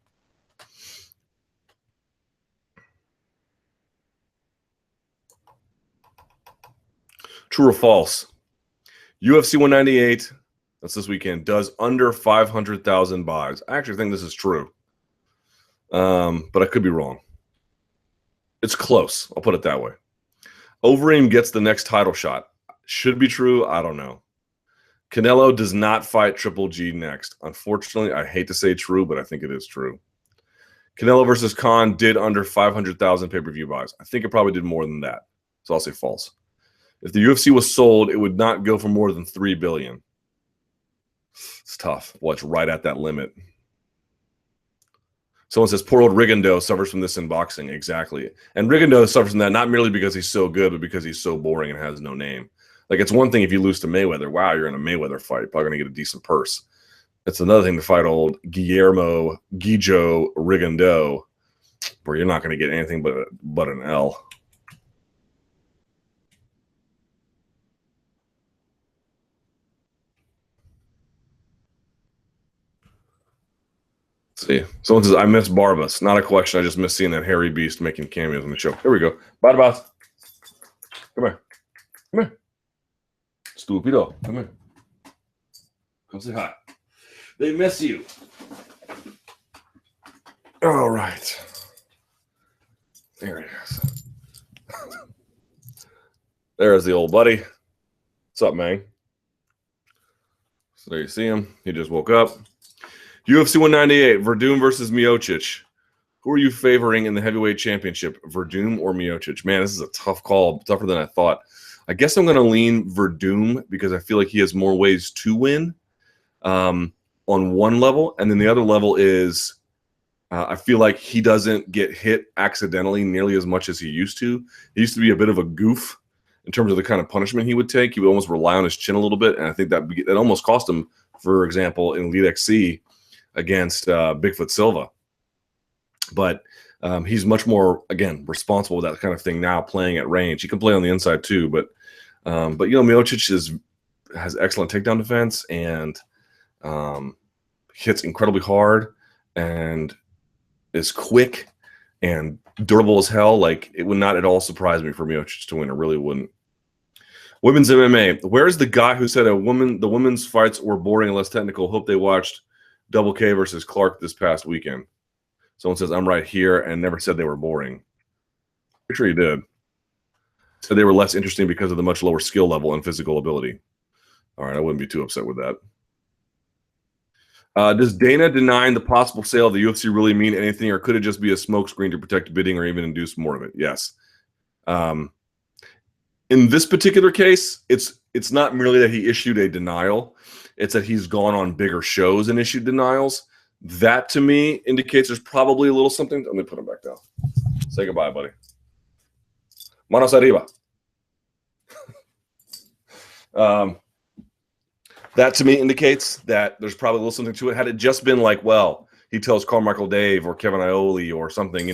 True or false? UFC 198, that's this weekend, does under 500,000 buys. I actually think this is true, but I could be wrong. It's close. I'll put it that way. Overeem gets the next title shot. Should be true. I don't know. Canelo does not fight Triple G next. Unfortunately, I hate to say true, but I think it is true. Canelo versus Khan did under 500,000 pay-per-view buys. I think it probably did more than that. So I'll say false. If the UFC was sold, it would not go for more than $3 billion. It's tough. Well, it's right at that limit. Someone says, poor old Rigondeaux suffers from this in boxing. Exactly. And Rigondeaux suffers from that not merely because he's so good, but because he's so boring and has no name. Like, it's one thing if you lose to Mayweather. Wow, you're in a Mayweather fight. Probably going to get a decent purse. It's another thing to fight old Guillermo Rigondeaux, where you're not going to get anything but an L. See, someone says, I miss Barbas. Not a question. I just miss seeing that hairy beast making cameos on the show. Here we go. Bye, boss. Come here. Come here. Stupido. Come here. Come say hi. They miss you. All right. There he is. There's the old buddy. What's up, man? So there you see him. He just woke up. UFC 198, Werdum versus Miocic. Who are you favoring in the heavyweight championship, Werdum or Miocic? Man, this is a tough call, tougher than I thought. I guess I'm going to lean Werdum because I feel like he has more ways to win on one level. And then the other level is I feel like he doesn't get hit accidentally nearly as much as he used to. He used to be a bit of a goof in terms of the kind of punishment he would take. He would almost rely on his chin a little bit. And I think that almost cost him, for example, in Elite XC, against Bigfoot Silva. But he's much more, again, responsible with that kind of thing now, playing at range. He can play on the inside too, but Miocic has excellent takedown defense and hits incredibly hard and is quick and durable as hell. Like, it would not at all surprise me for Miocic to win. It really wouldn't. Women's MMA. Where's the guy who said the women's fights were boring and less technical? Hope they watched Double K versus Clark this past weekend. Someone says, I'm right here, and never said they were boring. Pretty sure he did. Said they were less interesting because of the much lower skill level and physical ability. All right, I wouldn't be too upset with that. Does Dana denying the possible sale of the UFC really mean anything, or could it just be a smokescreen to protect bidding or even induce more of it? Yes. In this particular case, it's not merely that he issued a denial. It's that he's gone on bigger shows and issued denials. That, to me, indicates there's probably a little something. Let me put him back down. Say goodbye, buddy. Manos arriba. That, to me, indicates that there's probably a little something to it. Had it just been like, well, he tells Carmichael Dave or Kevin Iole or something,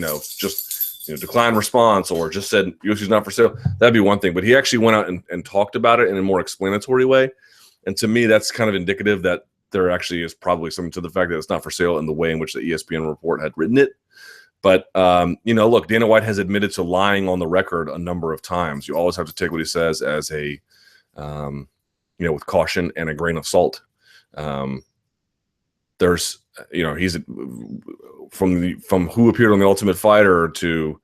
decline response, or just said UFC's not for sale, that'd be one thing. But he actually went out and talked about it in a more explanatory way. And to me, that's kind of indicative that there actually is probably something to the fact that it's not for sale in the way in which the ESPN report had written it. But, look, Dana White has admitted to lying on the record a number of times. You always have to take what he says as with caution and a grain of salt. There's, he's from who appeared on The Ultimate Fighter to,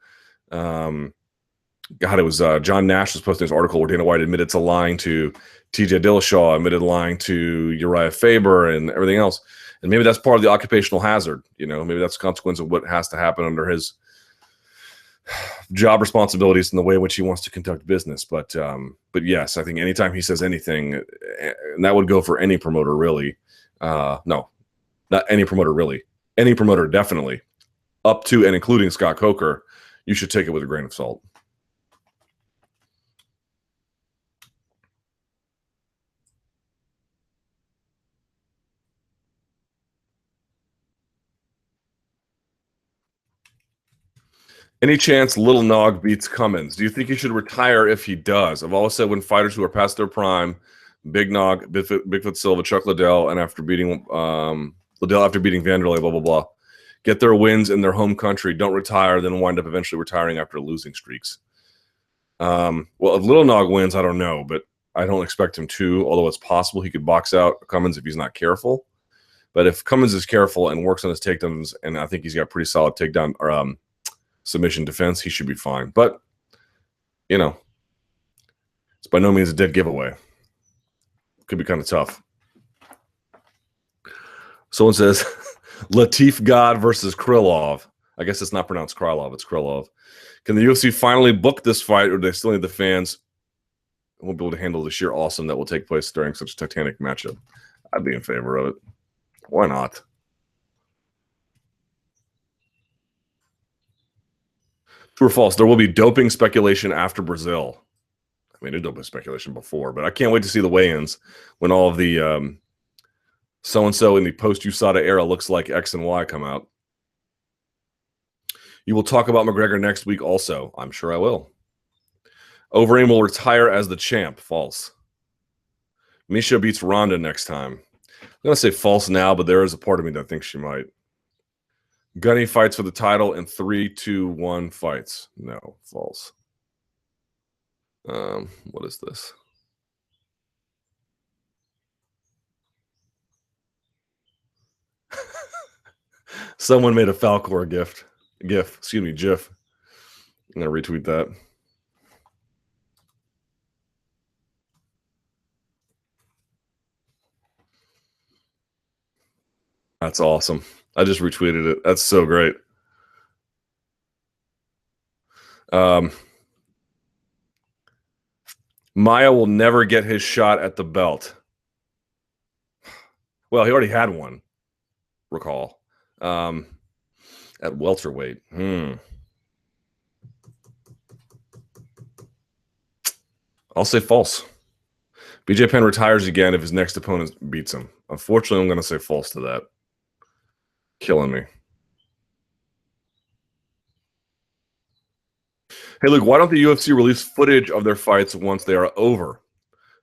God, it was John Nash was posting this article where Dana White admitted to lying to TJ Dillashaw, admitted lying to Uriah Faber and everything else. And maybe that's part of the occupational hazard. Maybe that's a consequence of what has to happen under his job responsibilities and the way in which he wants to conduct business. But yes, I think anytime he says anything, and that would go for any promoter, really. No, not any promoter, really. Any promoter, definitely, up to and including Scott Coker, you should take it with a grain of salt. Any chance Little Nog beats Cummins? Do you think he should retire if he does? I've always said when fighters who are past their prime, Big Nog, Bigfoot Silva, Chuck Liddell, and after beating Liddell after beating Vanderlei, blah, blah, blah, get their wins in their home country, don't retire, then wind up eventually retiring after losing streaks. Well, if Little Nog wins, I don't know, but I don't expect him to, although it's possible he could box out Cummins if he's not careful. But if Cummins is careful and works on his takedowns, and I think he's got pretty solid takedown or submission defense, he should be fine. But, it's by no means a dead giveaway. Could be kind of tough. Someone says, Latif God versus Krylov. I guess it's not pronounced Krylov, it's Krylov. Can the UFC finally book this fight, or do they still need the fans? Won't be able to handle the sheer awesome that will take place during such a titanic matchup. I'd be in favor of it. Why not? True or false? There will be doping speculation after Brazil. I mean, there's doping speculation before, but I can't wait to see the weigh-ins when all of the so-and-so in the post-USADA era looks like X and Y come out. You will talk about McGregor next week also. I'm sure I will. Overeem will retire as the champ. False. Misha beats Ronda next time. I'm going to say false now, but there is a part of me that thinks she might. Gunny fights for the title in 3, 2, 1 fights. No, false. What is this? Someone made a Falcor GIF. GIF. I'm going to retweet that. That's awesome. I just retweeted it. That's so great. Maya will never get his shot at the belt. Well, he already had one, recall. At welterweight. I'll say false. BJ Penn retires again if his next opponent beats him. Unfortunately, I'm going to say false to that. Killing me. Hey, Luke, why don't the UFC release footage of their fights once they are over?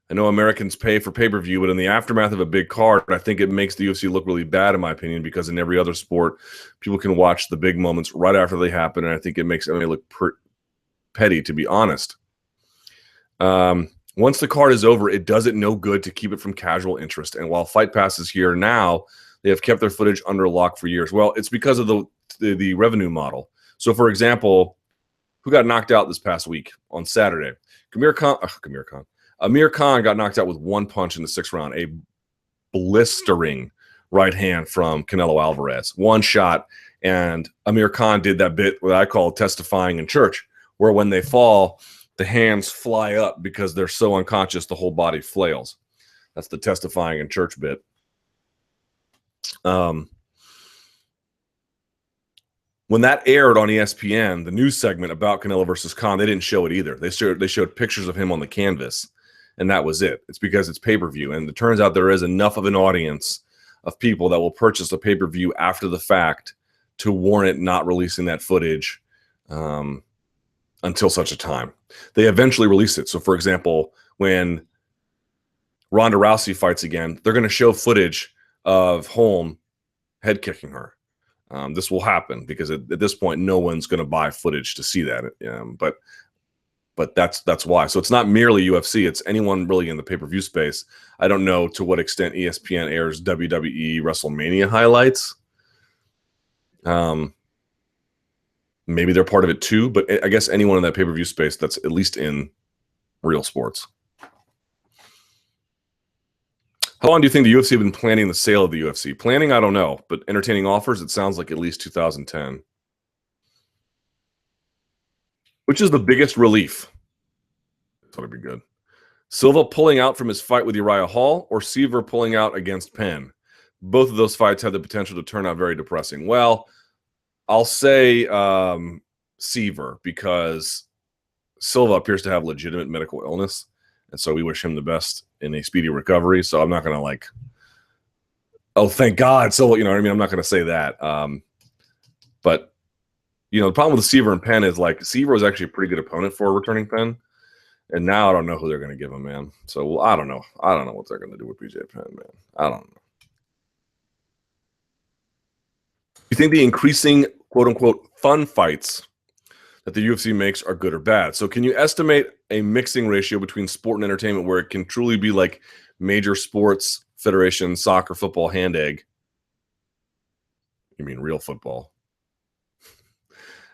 I know Americans pay for pay-per-view, but in the aftermath of a big card, I think it makes the UFC look really bad, in my opinion, because in every other sport, people can watch the big moments right after they happen, and I think it makes MMA look petty, to be honest. Once the card is over, it does it no good to keep it from casual interest. And while Fight Pass is here now, they have kept their footage under lock for years. Well, it's because of the revenue model. So, for example, who got knocked out this past week on Saturday? Amir Khan got knocked out with one punch in the 6th round, a blistering right hand from Canelo Alvarez. One shot, and Amir Khan did that bit that I call testifying in church, where when they fall, the hands fly up because they're so unconscious, the whole body flails. That's the testifying in church bit. When that aired on ESPN, the news segment about Canelo versus Khan, they didn't show it either. They showed pictures of him on the canvas, and that was it. It's because it's pay-per-view, and it turns out there is enough of an audience of people that will purchase a pay-per-view after the fact to warrant not releasing that footage until such a time. They eventually release it. So, for example, when Ronda Rousey fights again, they're going to show footage of Holm head kicking her. This will happen because at this point, no one's going to buy footage to see that. But But that's why. So it's not merely UFC. It's anyone really in the pay-per-view space. I don't know to what extent ESPN airs WWE WrestleMania highlights. Maybe they're part of it too, but I guess anyone in that pay-per-view space that's at least in real sports. How long do you think the UFC have been planning the sale of the UFC? Planning, I don't know, but entertaining offers, it sounds like at least 2010. Which is the biggest relief? That would be good. Silva pulling out from his fight with Uriah Hall or Seaver pulling out against Penn? Both of those fights have the potential to turn out very depressing. Well, I'll say Seaver, because Silva appears to have legitimate medical illness, and so we wish him the best in a speedy recovery. So I'm not going to like, oh, thank God. So, you know what I mean? I'm not going to say that. But, you know, the problem with the Seaver and Penn is like Seaver was actually a pretty good opponent for a returning Penn. And now I don't know who they're going to give him, man. So well, I don't know. I don't know what they're going to do with BJ Penn, man. I don't know. You think the increasing quote unquote fun fights that the UFC makes are good or bad? So can you estimate a mixing ratio between sport and entertainment where it can truly be like major sports federation, soccer, football, hand egg? You mean real football?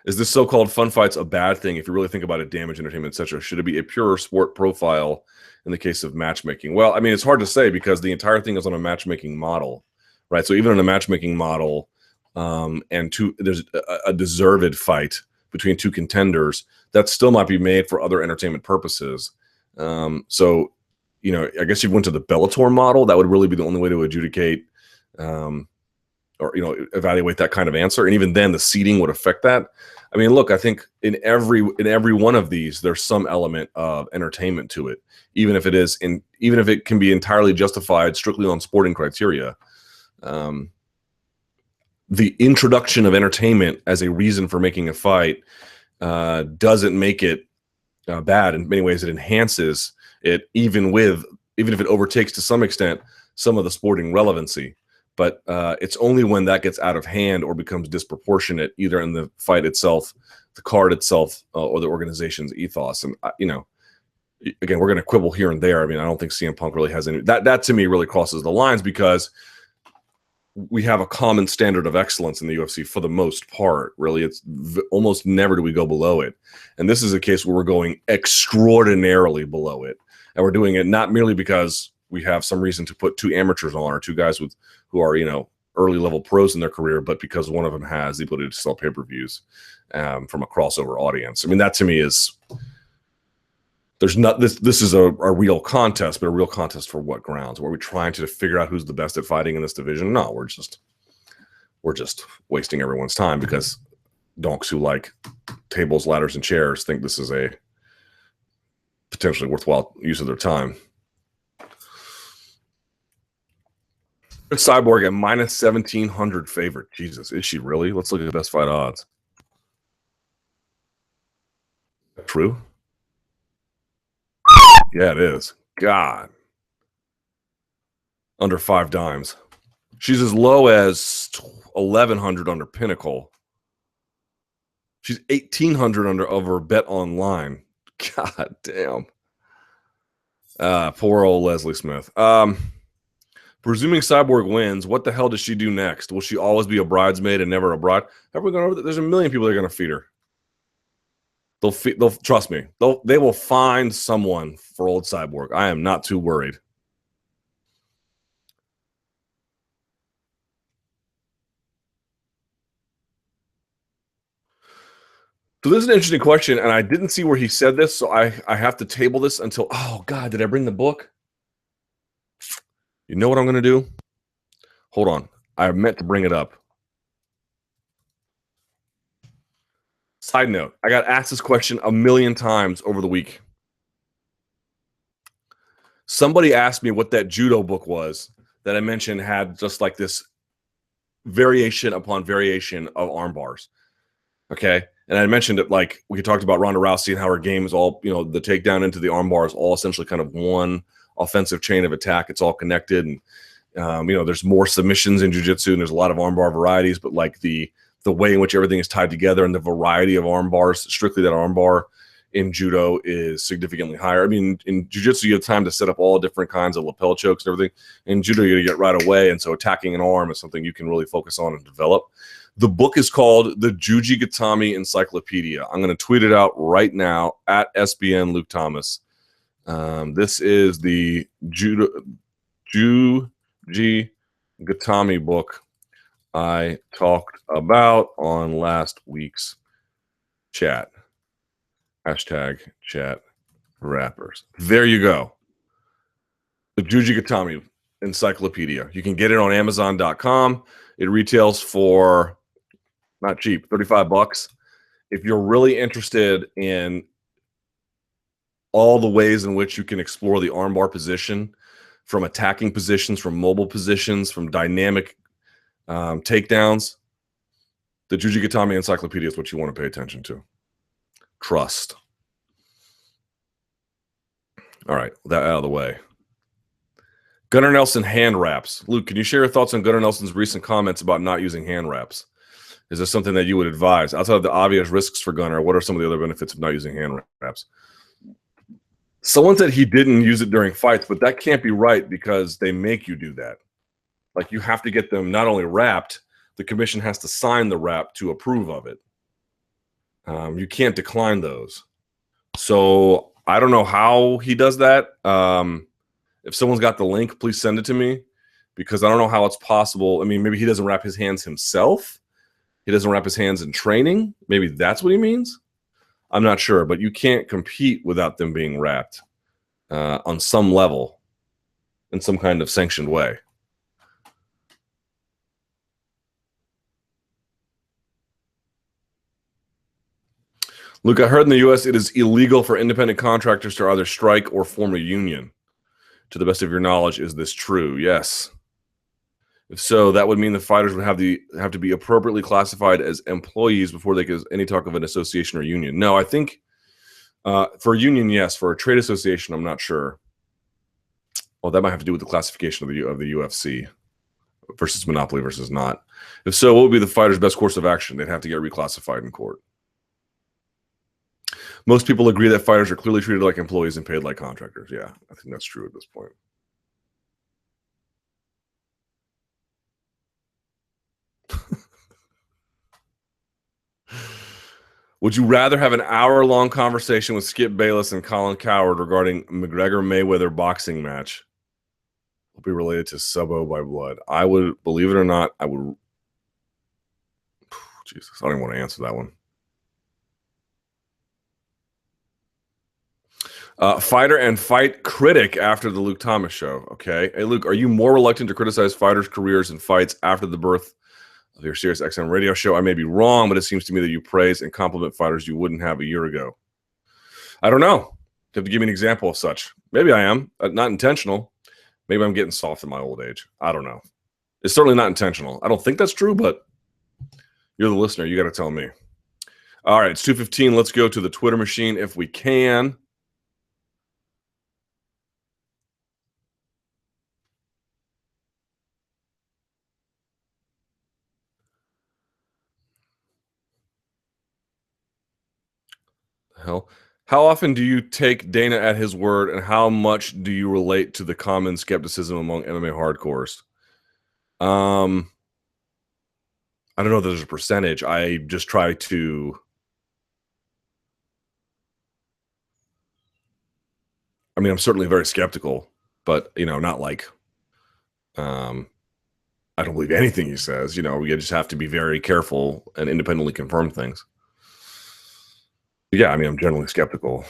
Is this so-called fun fights a bad thing if you really think about it, damage, entertainment, etc.? Should it be a pure sport profile in the case of matchmaking? Well, I mean, it's hard to say because the entire thing is on a matchmaking model, right? So even in a matchmaking model, there's a deserved fight between two contenders that still might be made for other entertainment purposes. So, you know, I guess if you went to the Bellator model, that would really be the only way to adjudicate or, you know, evaluate that kind of answer. And even then the seeding would affect that. I mean, look, I think in every one of these, there's some element of entertainment to it, even if it can be entirely justified strictly on sporting criteria. The introduction of entertainment as a reason for making a fight doesn't make it bad. In many ways, it enhances it, even if it overtakes to some extent some of the sporting relevancy. But it's only when that gets out of hand or becomes disproportionate, either in the fight itself, the card itself, or the organization's ethos. And, you know, again, we're going to quibble here and there. I mean, I don't think CM Punk really has any. That to me really crosses the lines because we have a common standard of excellence in the UFC for the most part. Really, it's almost never do we go below it. And this is a case where we're going extraordinarily below it. And we're doing it not merely because we have some reason to put two amateurs on or two guys who are, you know, early level pros in their career, but because one of them has the ability to sell pay-per-views from a crossover audience. I mean, that to me is, there's not, this is a real contest, but a real contest for what grounds? Were we trying to figure out who's the best at fighting in this division? No, we're just wasting everyone's time because donks who like tables, ladders, and chairs think this is a potentially worthwhile use of their time. Cyborg at minus 1,700 favorite. Jesus, is she really? Let's look at the best fight odds. True? Yeah, it is. God. Under 5 dimes. She's as low as 1,100 under Pinnacle. She's 1,800 under over Bet Online. God damn. Poor old Leslie Smith. Presuming Cyborg wins, what the hell does she do next? Will she always be a bridesmaid and never a bride? Have we gone over that? There's a million people that are going to feed her. They'll trust me. They will find someone for old Cyborg. I am not too worried. So this is an interesting question, and I didn't see where he said this, so I have to table this until, oh God, did I bring the book? You know what I'm going to do? Hold on. I meant to bring it up. Side note, I got asked this question a million times over the week. Somebody asked me what that judo book was that I mentioned had just like this variation upon variation of arm bars. Okay. And I mentioned it like we talked about Ronda Rousey and how her game is all, you know, the takedown into the arm bar is all essentially kind of one offensive chain of attack. It's all connected. And, you know, there's more submissions in jiu-jitsu and there's a lot of arm bar varieties, but like the way in which everything is tied together and the variety of arm bars, strictly that arm bar in judo is significantly higher. I mean, in jiu-jitsu, you have time to set up all different kinds of lapel chokes and everything. In judo, you get right away, and so attacking an arm is something you can really focus on and develop. The book is called The Jujigatami Encyclopedia. I'm going to tweet it out right now at SBN Luke Thomas. This is the Jujigatami book I talked about on last week's chat. Hashtag chat rappers. There you go. The Jujigatami Encyclopedia. You can get it on Amazon.com. It retails for not cheap, $35. If you're really interested in all the ways in which you can explore the armbar position, from attacking positions, from mobile positions, from dynamic takedowns, the Jujigatami Encyclopedia is what you want to pay attention to. Trust. All right, that out of the way. Gunnar Nelson hand wraps. Luke, can you share your thoughts on Gunnar Nelson's recent comments about not using hand wraps? Is this something that you would advise? Outside of the obvious risks for Gunnar, what are some of the other benefits of not using hand wraps? Someone said he didn't use it during fights, but that can't be right because they make you do that. Like, you have to get them not only wrapped, the commission has to sign the wrap to approve of it. You can't decline those. So I don't know how he does that. If someone's got the link, please send it to me, because I don't know how it's possible. I mean, maybe he doesn't wrap his hands himself. He doesn't wrap his hands in training. Maybe that's what he means. I'm not sure, but you can't compete without them being wrapped on some level in some kind of sanctioned way. Luke, I heard in the U.S. it is illegal for independent contractors to either strike or form a union. To the best of your knowledge, is this true? Yes. If so, that would mean the fighters would have to be appropriately classified as employees before they could any talk of an association or union. No, I think for a union, yes. For a trade association, I'm not sure. Well, that might have to do with the classification of the UFC versus monopoly versus not. If so, what would be the fighter's best course of action? They'd have to get reclassified in court. Most people agree that fighters are clearly treated like employees and paid like contractors. Yeah, I think that's true at this point. Would you rather have an hour-long conversation with Skip Bayless and Colin Cowherd regarding McGregor-Mayweather boxing match? Will be related to Subo by blood. I would, believe it or not, I would. Jesus, I don't even want to answer that one. Fighter and fight critic after the Luke Thomas show. Okay. Hey, Luke, are you more reluctant to criticize fighters' careers and fights after the birth of your Sirius XM radio show? I may be wrong, but it seems to me that you praise and compliment fighters you wouldn't have a year ago. I don't know. You have to give me an example of such. Maybe I am. Not intentional. Maybe I'm getting soft in my old age. I don't know. It's certainly not intentional. I don't think that's true, but you're the listener. You got to tell me. All right, it's 2:15. Let's go to the Twitter machine if we can. Hell, how often do you take Dana at his word, and how much do you relate to the common skepticism among MMA hardcores? I don't know if there's a percentage. I just try to. I mean, I'm certainly very skeptical, but not like. I don't believe anything he says. We just have to be very careful and independently confirm things. Yeah, I mean, I'm generally skeptical.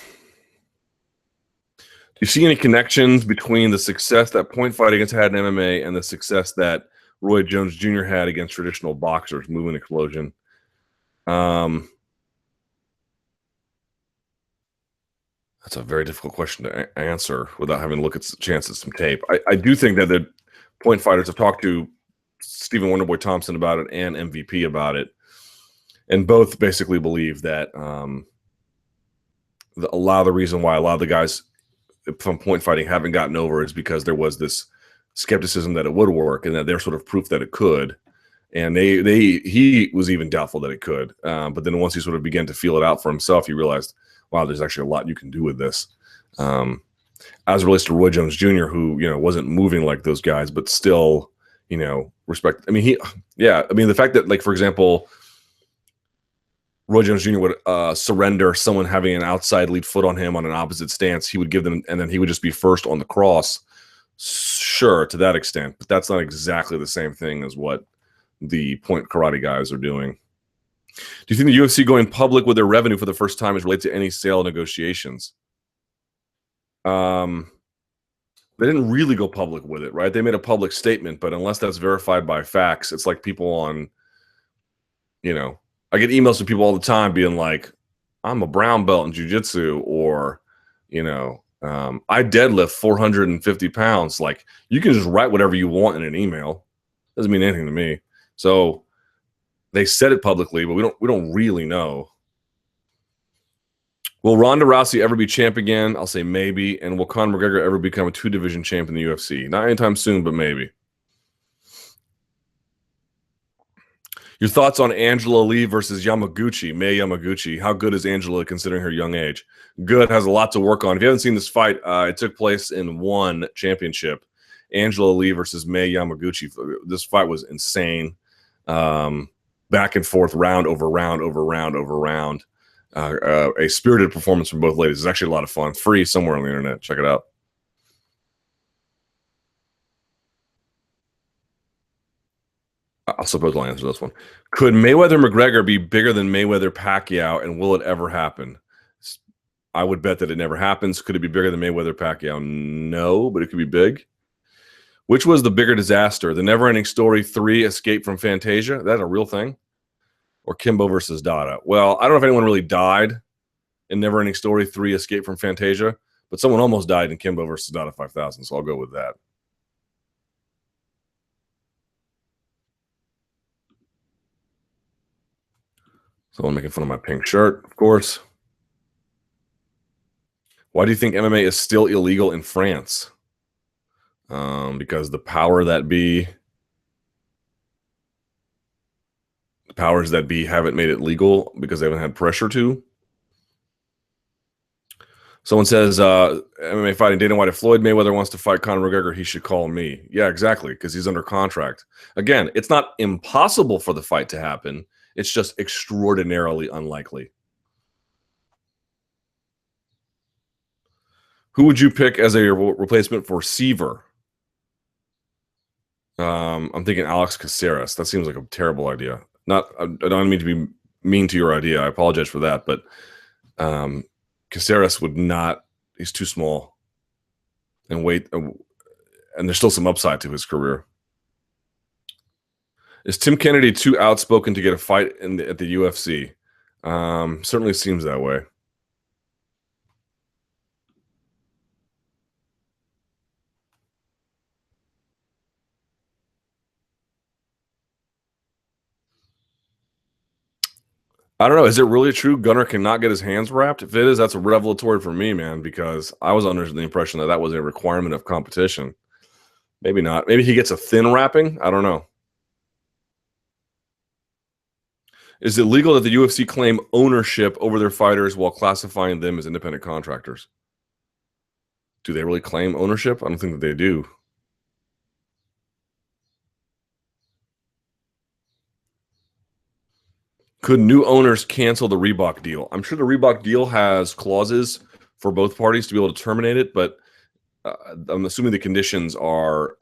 Do you see any connections between the success that point fighting has had in MMA and the success that Roy Jones Jr. had against traditional boxers? Movement explosion. That's a very difficult question to answer without having to look at chance at some tape. I do think that the point fighters have talked to Stephen Wonderboy Thompson about it and MVP about it, and both basically believe that a lot of the reason why a lot of the guys from point fighting haven't gotten over is because there was this skepticism that it would work and that they're sort of proof that it could. And he was even doubtful that it could. But then once he sort of began to feel it out for himself, he realized, wow, there's actually a lot you can do with this. As it relates to Roy Jones Jr., who, wasn't moving like those guys, but still, respect. I mean, the fact that, like, for example, Roy Jones Jr. would surrender someone having an outside lead foot on him on an opposite stance, he would give them, and then he would just be first on the cross. Sure, to that extent, but that's not exactly the same thing as what the point karate guys are doing. Do you think the UFC going public with their revenue for the first time is related to any sale negotiations? They didn't really go public with it, right? They made a public statement, but unless that's verified by facts, it's like people on, I get emails from people all the time being like, I'm a brown belt in jiu-jitsu, or, I deadlift 450 pounds. Like, you can just write whatever you want in an email. Doesn't mean anything to me. So they said it publicly, but we don't really know. Will Ronda Rousey ever be champ again? I'll say maybe. And will Conor McGregor ever become a 2-division champ in the UFC? Not anytime soon, but maybe. Your thoughts on Angela Lee versus Yamaguchi, Mei Yamaguchi. How good is Angela considering her young age? Good, has a lot to work on. If you haven't seen this fight, it took place in one championship. Angela Lee versus Mei Yamaguchi. This fight was insane. Back and forth, round over round over round over round. A spirited performance from both ladies. It's actually a lot of fun. Free somewhere on the internet. Check it out. I suppose I'll answer this one. Could Mayweather-McGregor be bigger than Mayweather-Pacquiao, and will it ever happen? I would bet that it never happens. Could it be bigger than Mayweather-Pacquiao? No, but it could be big. Which was the bigger disaster? The Never-Ending Story 3, Escape from Fantasia? That's a real thing? Or Kimbo versus Dada? Well, I don't know if anyone really died in Never-Ending Story 3, Escape from Fantasia, but someone almost died in Kimbo versus Dada 5000, so I'll go with that. Someone making fun of my pink shirt, of course. Why do you think MMA is still illegal in France? Because the powers that be haven't made it legal because they haven't had pressure to. Someone says, MMA fighting Dana White, if Floyd Mayweather wants to fight Conor McGregor, he should call me. Yeah, exactly, because he's under contract. Again, it's not impossible for the fight to happen. It's just extraordinarily unlikely. Who would you pick as a replacement for Seaver? I'm thinking Alex Caceres. That seems like a terrible idea. I don't mean to be mean to your idea. I apologize for that, but Caceres would not. He's too small, and there's still some upside to his career. Is Tim Kennedy too outspoken to get a fight at the UFC? Certainly seems that way. I don't know. Is it really true Gunnar cannot get his hands wrapped? If it is, that's a revelatory for me, man, because I was under the impression that was a requirement of competition. Maybe not. Maybe he gets a thin wrapping. I don't know. Is it legal that the UFC claim ownership over their fighters while classifying them as independent contractors? Do they really claim ownership? I don't think that they do. Could new owners cancel the Reebok deal? I'm sure the Reebok deal has clauses for both parties to be able to terminate it, but I'm assuming the conditions are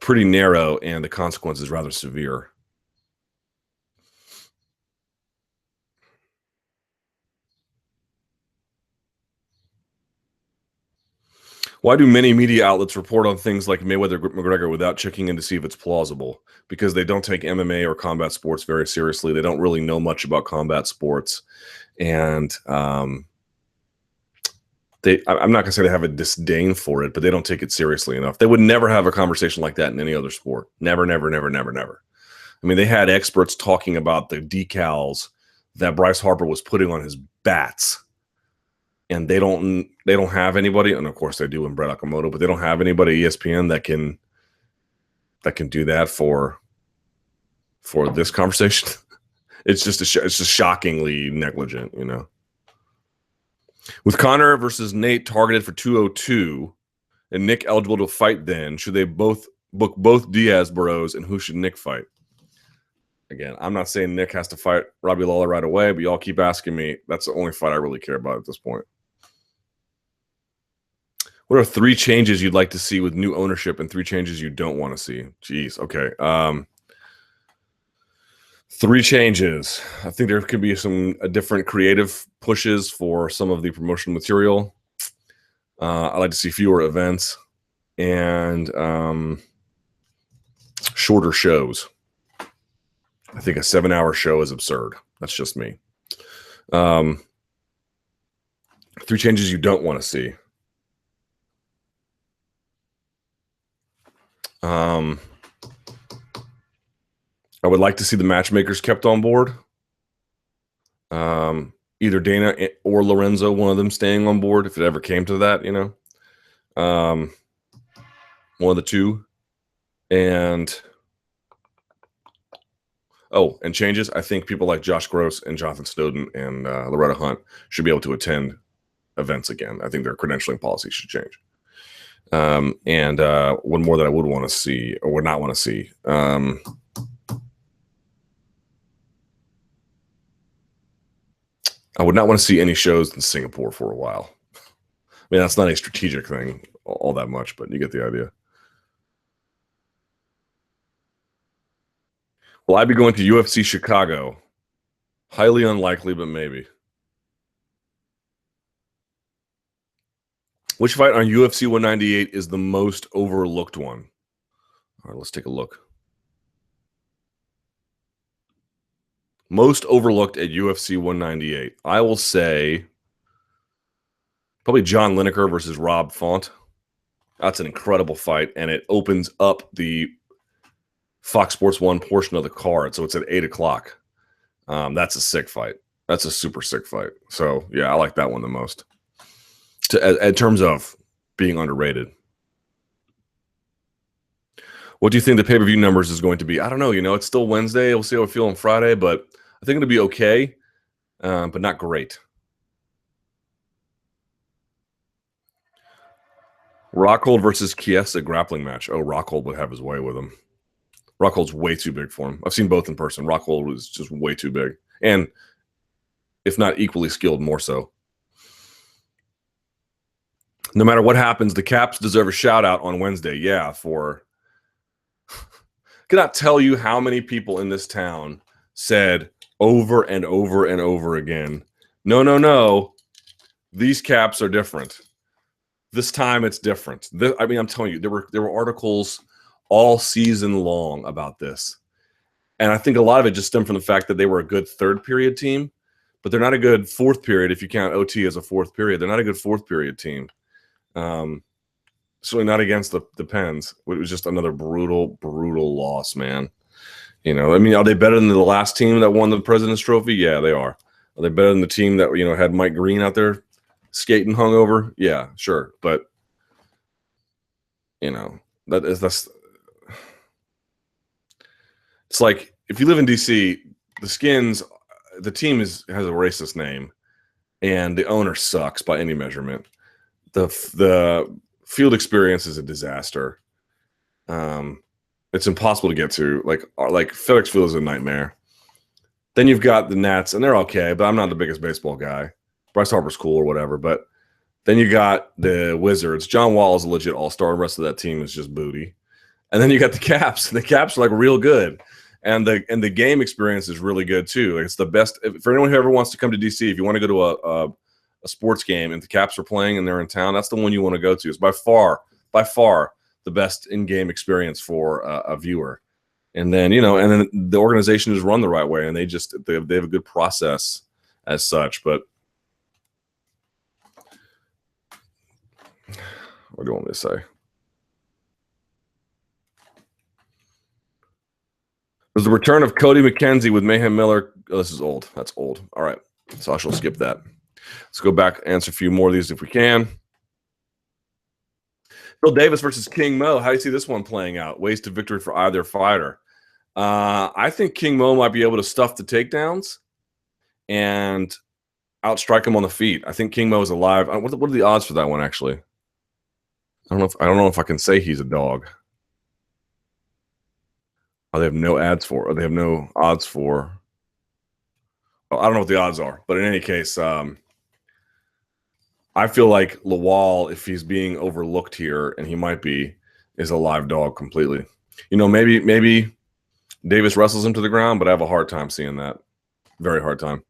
pretty narrow and the consequences rather severe. Why do many media outlets report on things like Mayweather-McGregor without checking in to see if it's plausible? Because they don't take MMA or combat sports very seriously. They don't really know much about combat sports. And I'm not going to say they have a disdain for it, but they don't take it seriously enough. They would never have a conversation like that in any other sport. Never, never, never, never, never. I mean, they had experts talking about the decals that Bryce Harper was putting on his bats. And they don't have anybody, and of course they do in Brett Okamoto, but they don't have anybody at ESPN that can that can do that for this conversation. It's just it's just shockingly negligent, you know. With Conor versus Nate targeted for 202 and Nick eligible to fight then, should they book both Diaz bros, and who should Nick fight? Again, I'm not saying Nick has to fight Robbie Lawler right away, but y'all keep asking me. That's the only fight I really care about at this point. What are 3 changes you'd like to see with new ownership and 3 changes you don't want to see? Jeez, okay. 3 changes. I think there could be some different creative pushes for some of the promotional material. I'd like to see fewer events and shorter shows. I think a 7-hour show is absurd. That's just me. 3 changes you don't want to see. I would like to see the matchmakers kept on board. Either Dana or Lorenzo, one of them staying on board if it ever came to that, you know. One of the two. And changes. I think people like Josh Gross and Jonathan Snowden and Loretta Hunt should be able to attend events again. I think their credentialing policy should change. And one more that I would want to see or would not want to see. I would not want to see any shows in Singapore for a while. I mean, that's not a strategic thing all that much, but you get the idea. Will I be going to UFC Chicago? Highly unlikely, but maybe. Which fight on UFC 198 is the most overlooked one? All right, let's take a look. Most overlooked at UFC 198. I will say probably John Lineker versus Rob Font. That's an incredible fight, and it opens up the Fox Sports 1 portion of the card, so it's at 8 o'clock. That's a sick fight. That's a super sick fight. So, yeah, I like that one the most. In terms of being underrated. What do you think the pay-per-view numbers is going to be? I don't know. You know, it's still Wednesday. We'll see how we feel on Friday, but I think it'll be okay, but not great. Rockhold versus Chiesa grappling match. Oh, Rockhold would have his way with him. Rockhold's way too big for him. I've seen both in person. Rockhold was just way too big. And if not equally skilled, more so. No matter what happens, the Caps deserve a shout-out on Wednesday. Yeah, for... cannot tell you how many people in this town said over and over and over again, no, these Caps are different. This time it's different. I mean, I'm telling you, there were articles all season long about this. And I think a lot of it just stemmed from the fact that they were a good third period team, but they're not a good fourth period if you count OT as a fourth period. They're not a good fourth period team. Certainly not against the Pens. It was just another brutal loss, man. You know, I mean, are they better than the last team that won the President's Trophy? Yeah, they are. Are they better than the team that, you know, had Mike Green out there skating hungover? Yeah, sure. But, you know, that's it's like if you live in DC, the Skins, the team has a racist name, and the owner sucks by any measurement. The field experience is a disaster. It's impossible to get to. Like FedEx Field is a nightmare. Then you've got the Nats, and they're okay, but I'm not the biggest baseball guy. Bryce Harper's cool or whatever, but then you got the Wizards. John Wall is a legit all-star. The rest of that team is just booty. And then you got the Caps. The Caps are like real good. And the game experience is really good too. Like, it's the best for anyone who ever wants to come to DC. If you want to go to a sports game and the Caps are playing and they're in town, that's the one you want to go to. It's by far the best in-game experience for a viewer. And then, you know, and then the organization is run the right way, and they have a good process as such. But what do you want me to say? There's the return of Cody McKenzie with Mayhem Miller. Oh, this is old. That's old. All right. So I shall skip that. Let's go back and answer a few more of these if we can. Bill Davis versus King Mo. How do you see this one playing out? Ways to victory for either fighter. I think King Mo might be able to stuff the takedowns and outstrike him on the feet. I think King Mo is alive. What are the odds for that one? Actually, I don't know if I can say he's a dog. Oh, they have no ads for. Or they have no odds for. Well, I don't know what the odds are, but in any case, I feel like Lawal, if he's being overlooked here, and he might be, is a live dog completely. Maybe Davis wrestles him to the ground, but I have a hard time seeing that. Very hard time.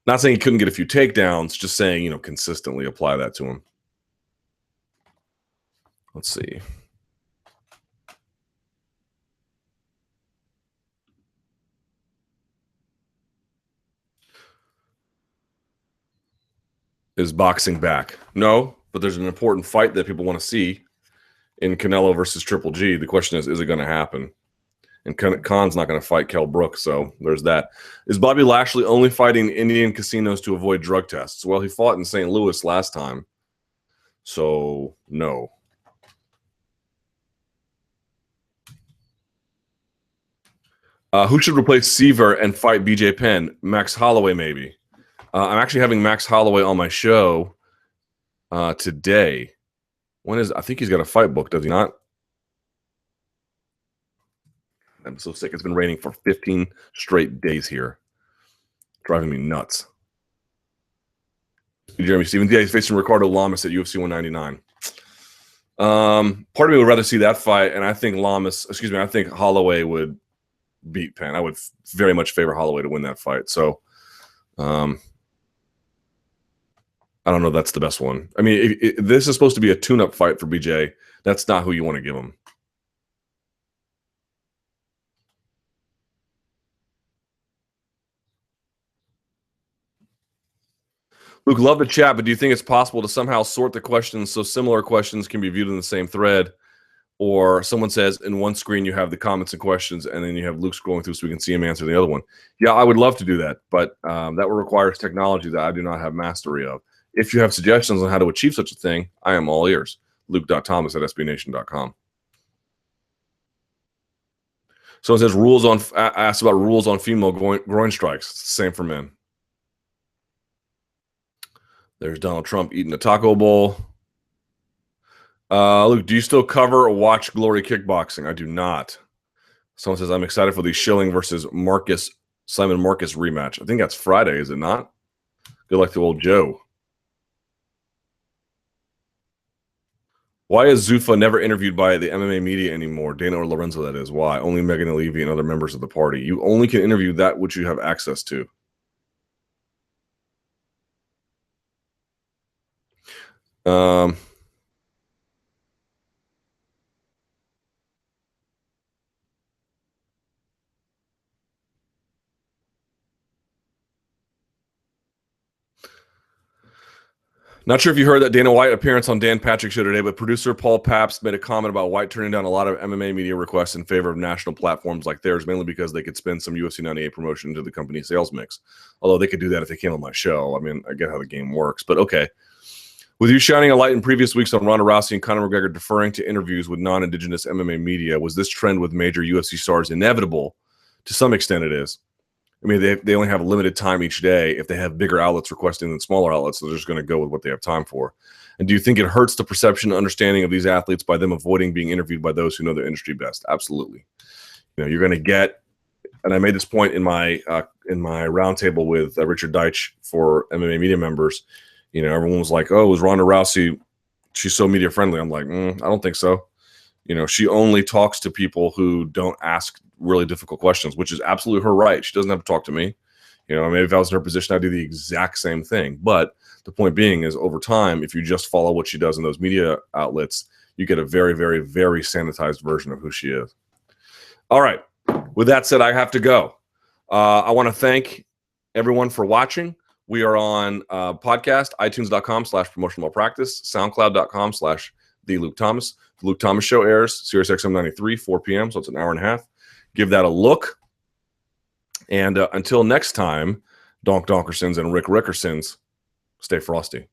Not saying he couldn't get a few takedowns, just saying, consistently apply that to him. Let's see. Is boxing back? No, but there's an important fight that people want to see in Canelo versus Triple G. The question is it going to happen? And Khan's not going to fight Kell Brook, so there's that. Is Bobby Lashley only fighting Indian casinos to avoid drug tests? Well, he fought in St. Louis last time, so no. Who should replace Seaver and fight BJ Penn? Max Holloway, maybe. I'm actually having Max Holloway on my show today. I think he's got a fight book, does he not? I'm so sick. It's been raining for 15 straight days here. Driving me nuts. Jeremy Stevens. Yeah, he's facing Ricardo Lamas at UFC 199. Part of me would rather see that fight, and I think I think Holloway would beat Penn. I would very much favor Holloway to win that fight. So, I don't know if that's the best one. I mean, if this is supposed to be a tune-up fight for BJ. That's not who you want to give him. Luke, love the chat, but do you think it's possible to somehow sort the questions so similar questions can be viewed in the same thread? Or someone says in one screen you have the comments and questions, and then you have Luke scrolling through so we can see him answer the other one. Yeah, I would love to do that, but that would require technology that I do not have mastery of. If you have suggestions on how to achieve such a thing, I am all ears. Luke.thomas@sbnation.com. Someone says asked about rules on female groin strikes. It's the same for men. There's Donald Trump eating a taco bowl. Luke, do you still cover or watch Glory Kickboxing? I do not. Someone says, I'm excited for the Schilling versus Simon Marcus rematch. I think that's Friday, is it not? Good luck to old Joe. Why is Zuffa never interviewed by the MMA media anymore? Dana or Lorenzo, that is. Why? Only Megan Levy and other members of the party. You only can interview that which you have access to. Not sure if you heard that Dana White appearance on Dan Patrick's show today, but producer Paul Pabst made a comment about White turning down a lot of MMA media requests in favor of national platforms like theirs, mainly because they could spend some UFC 98 promotion into the company sales mix. Although they could do that if they came on my show. I mean, I get how the game works, but okay. With you shining a light in previous weeks on Ronda Rousey and Conor McGregor deferring to interviews with non-Indigenous MMA media, was this trend with major UFC stars inevitable? To some extent it is. I mean, they only have a limited time each day. If they have bigger outlets requesting than smaller outlets, so they're just going to go with what they have time for. And do you think it hurts the perception and understanding of these athletes by them avoiding being interviewed by those who know their industry best? Absolutely. You're going to get, and I made this point in my roundtable with Richard Deitch for MMA media members. Everyone was like, "Oh, was Ronda Rousey? She's so media friendly." I'm like, I don't think so. She only talks to people who don't ask really difficult questions, which is absolutely her right. She doesn't have to talk to me. Maybe if I was in her position, I'd do the exact same thing. But the point being is, over time, if you just follow what she does in those media outlets, you get a very, very, very sanitized version of who she is. All right. With that said, I have to go. I want to thank everyone for watching. We are on podcast, itunes.com/promotional malpractice, soundcloud.com/the Luke Thomas. The Luke Thomas Show airs Sirius XM 93, 4 p.m., so it's an hour and a half. Give that a look. And until next time, Donk Donkersons and Rick Rickersons, stay frosty.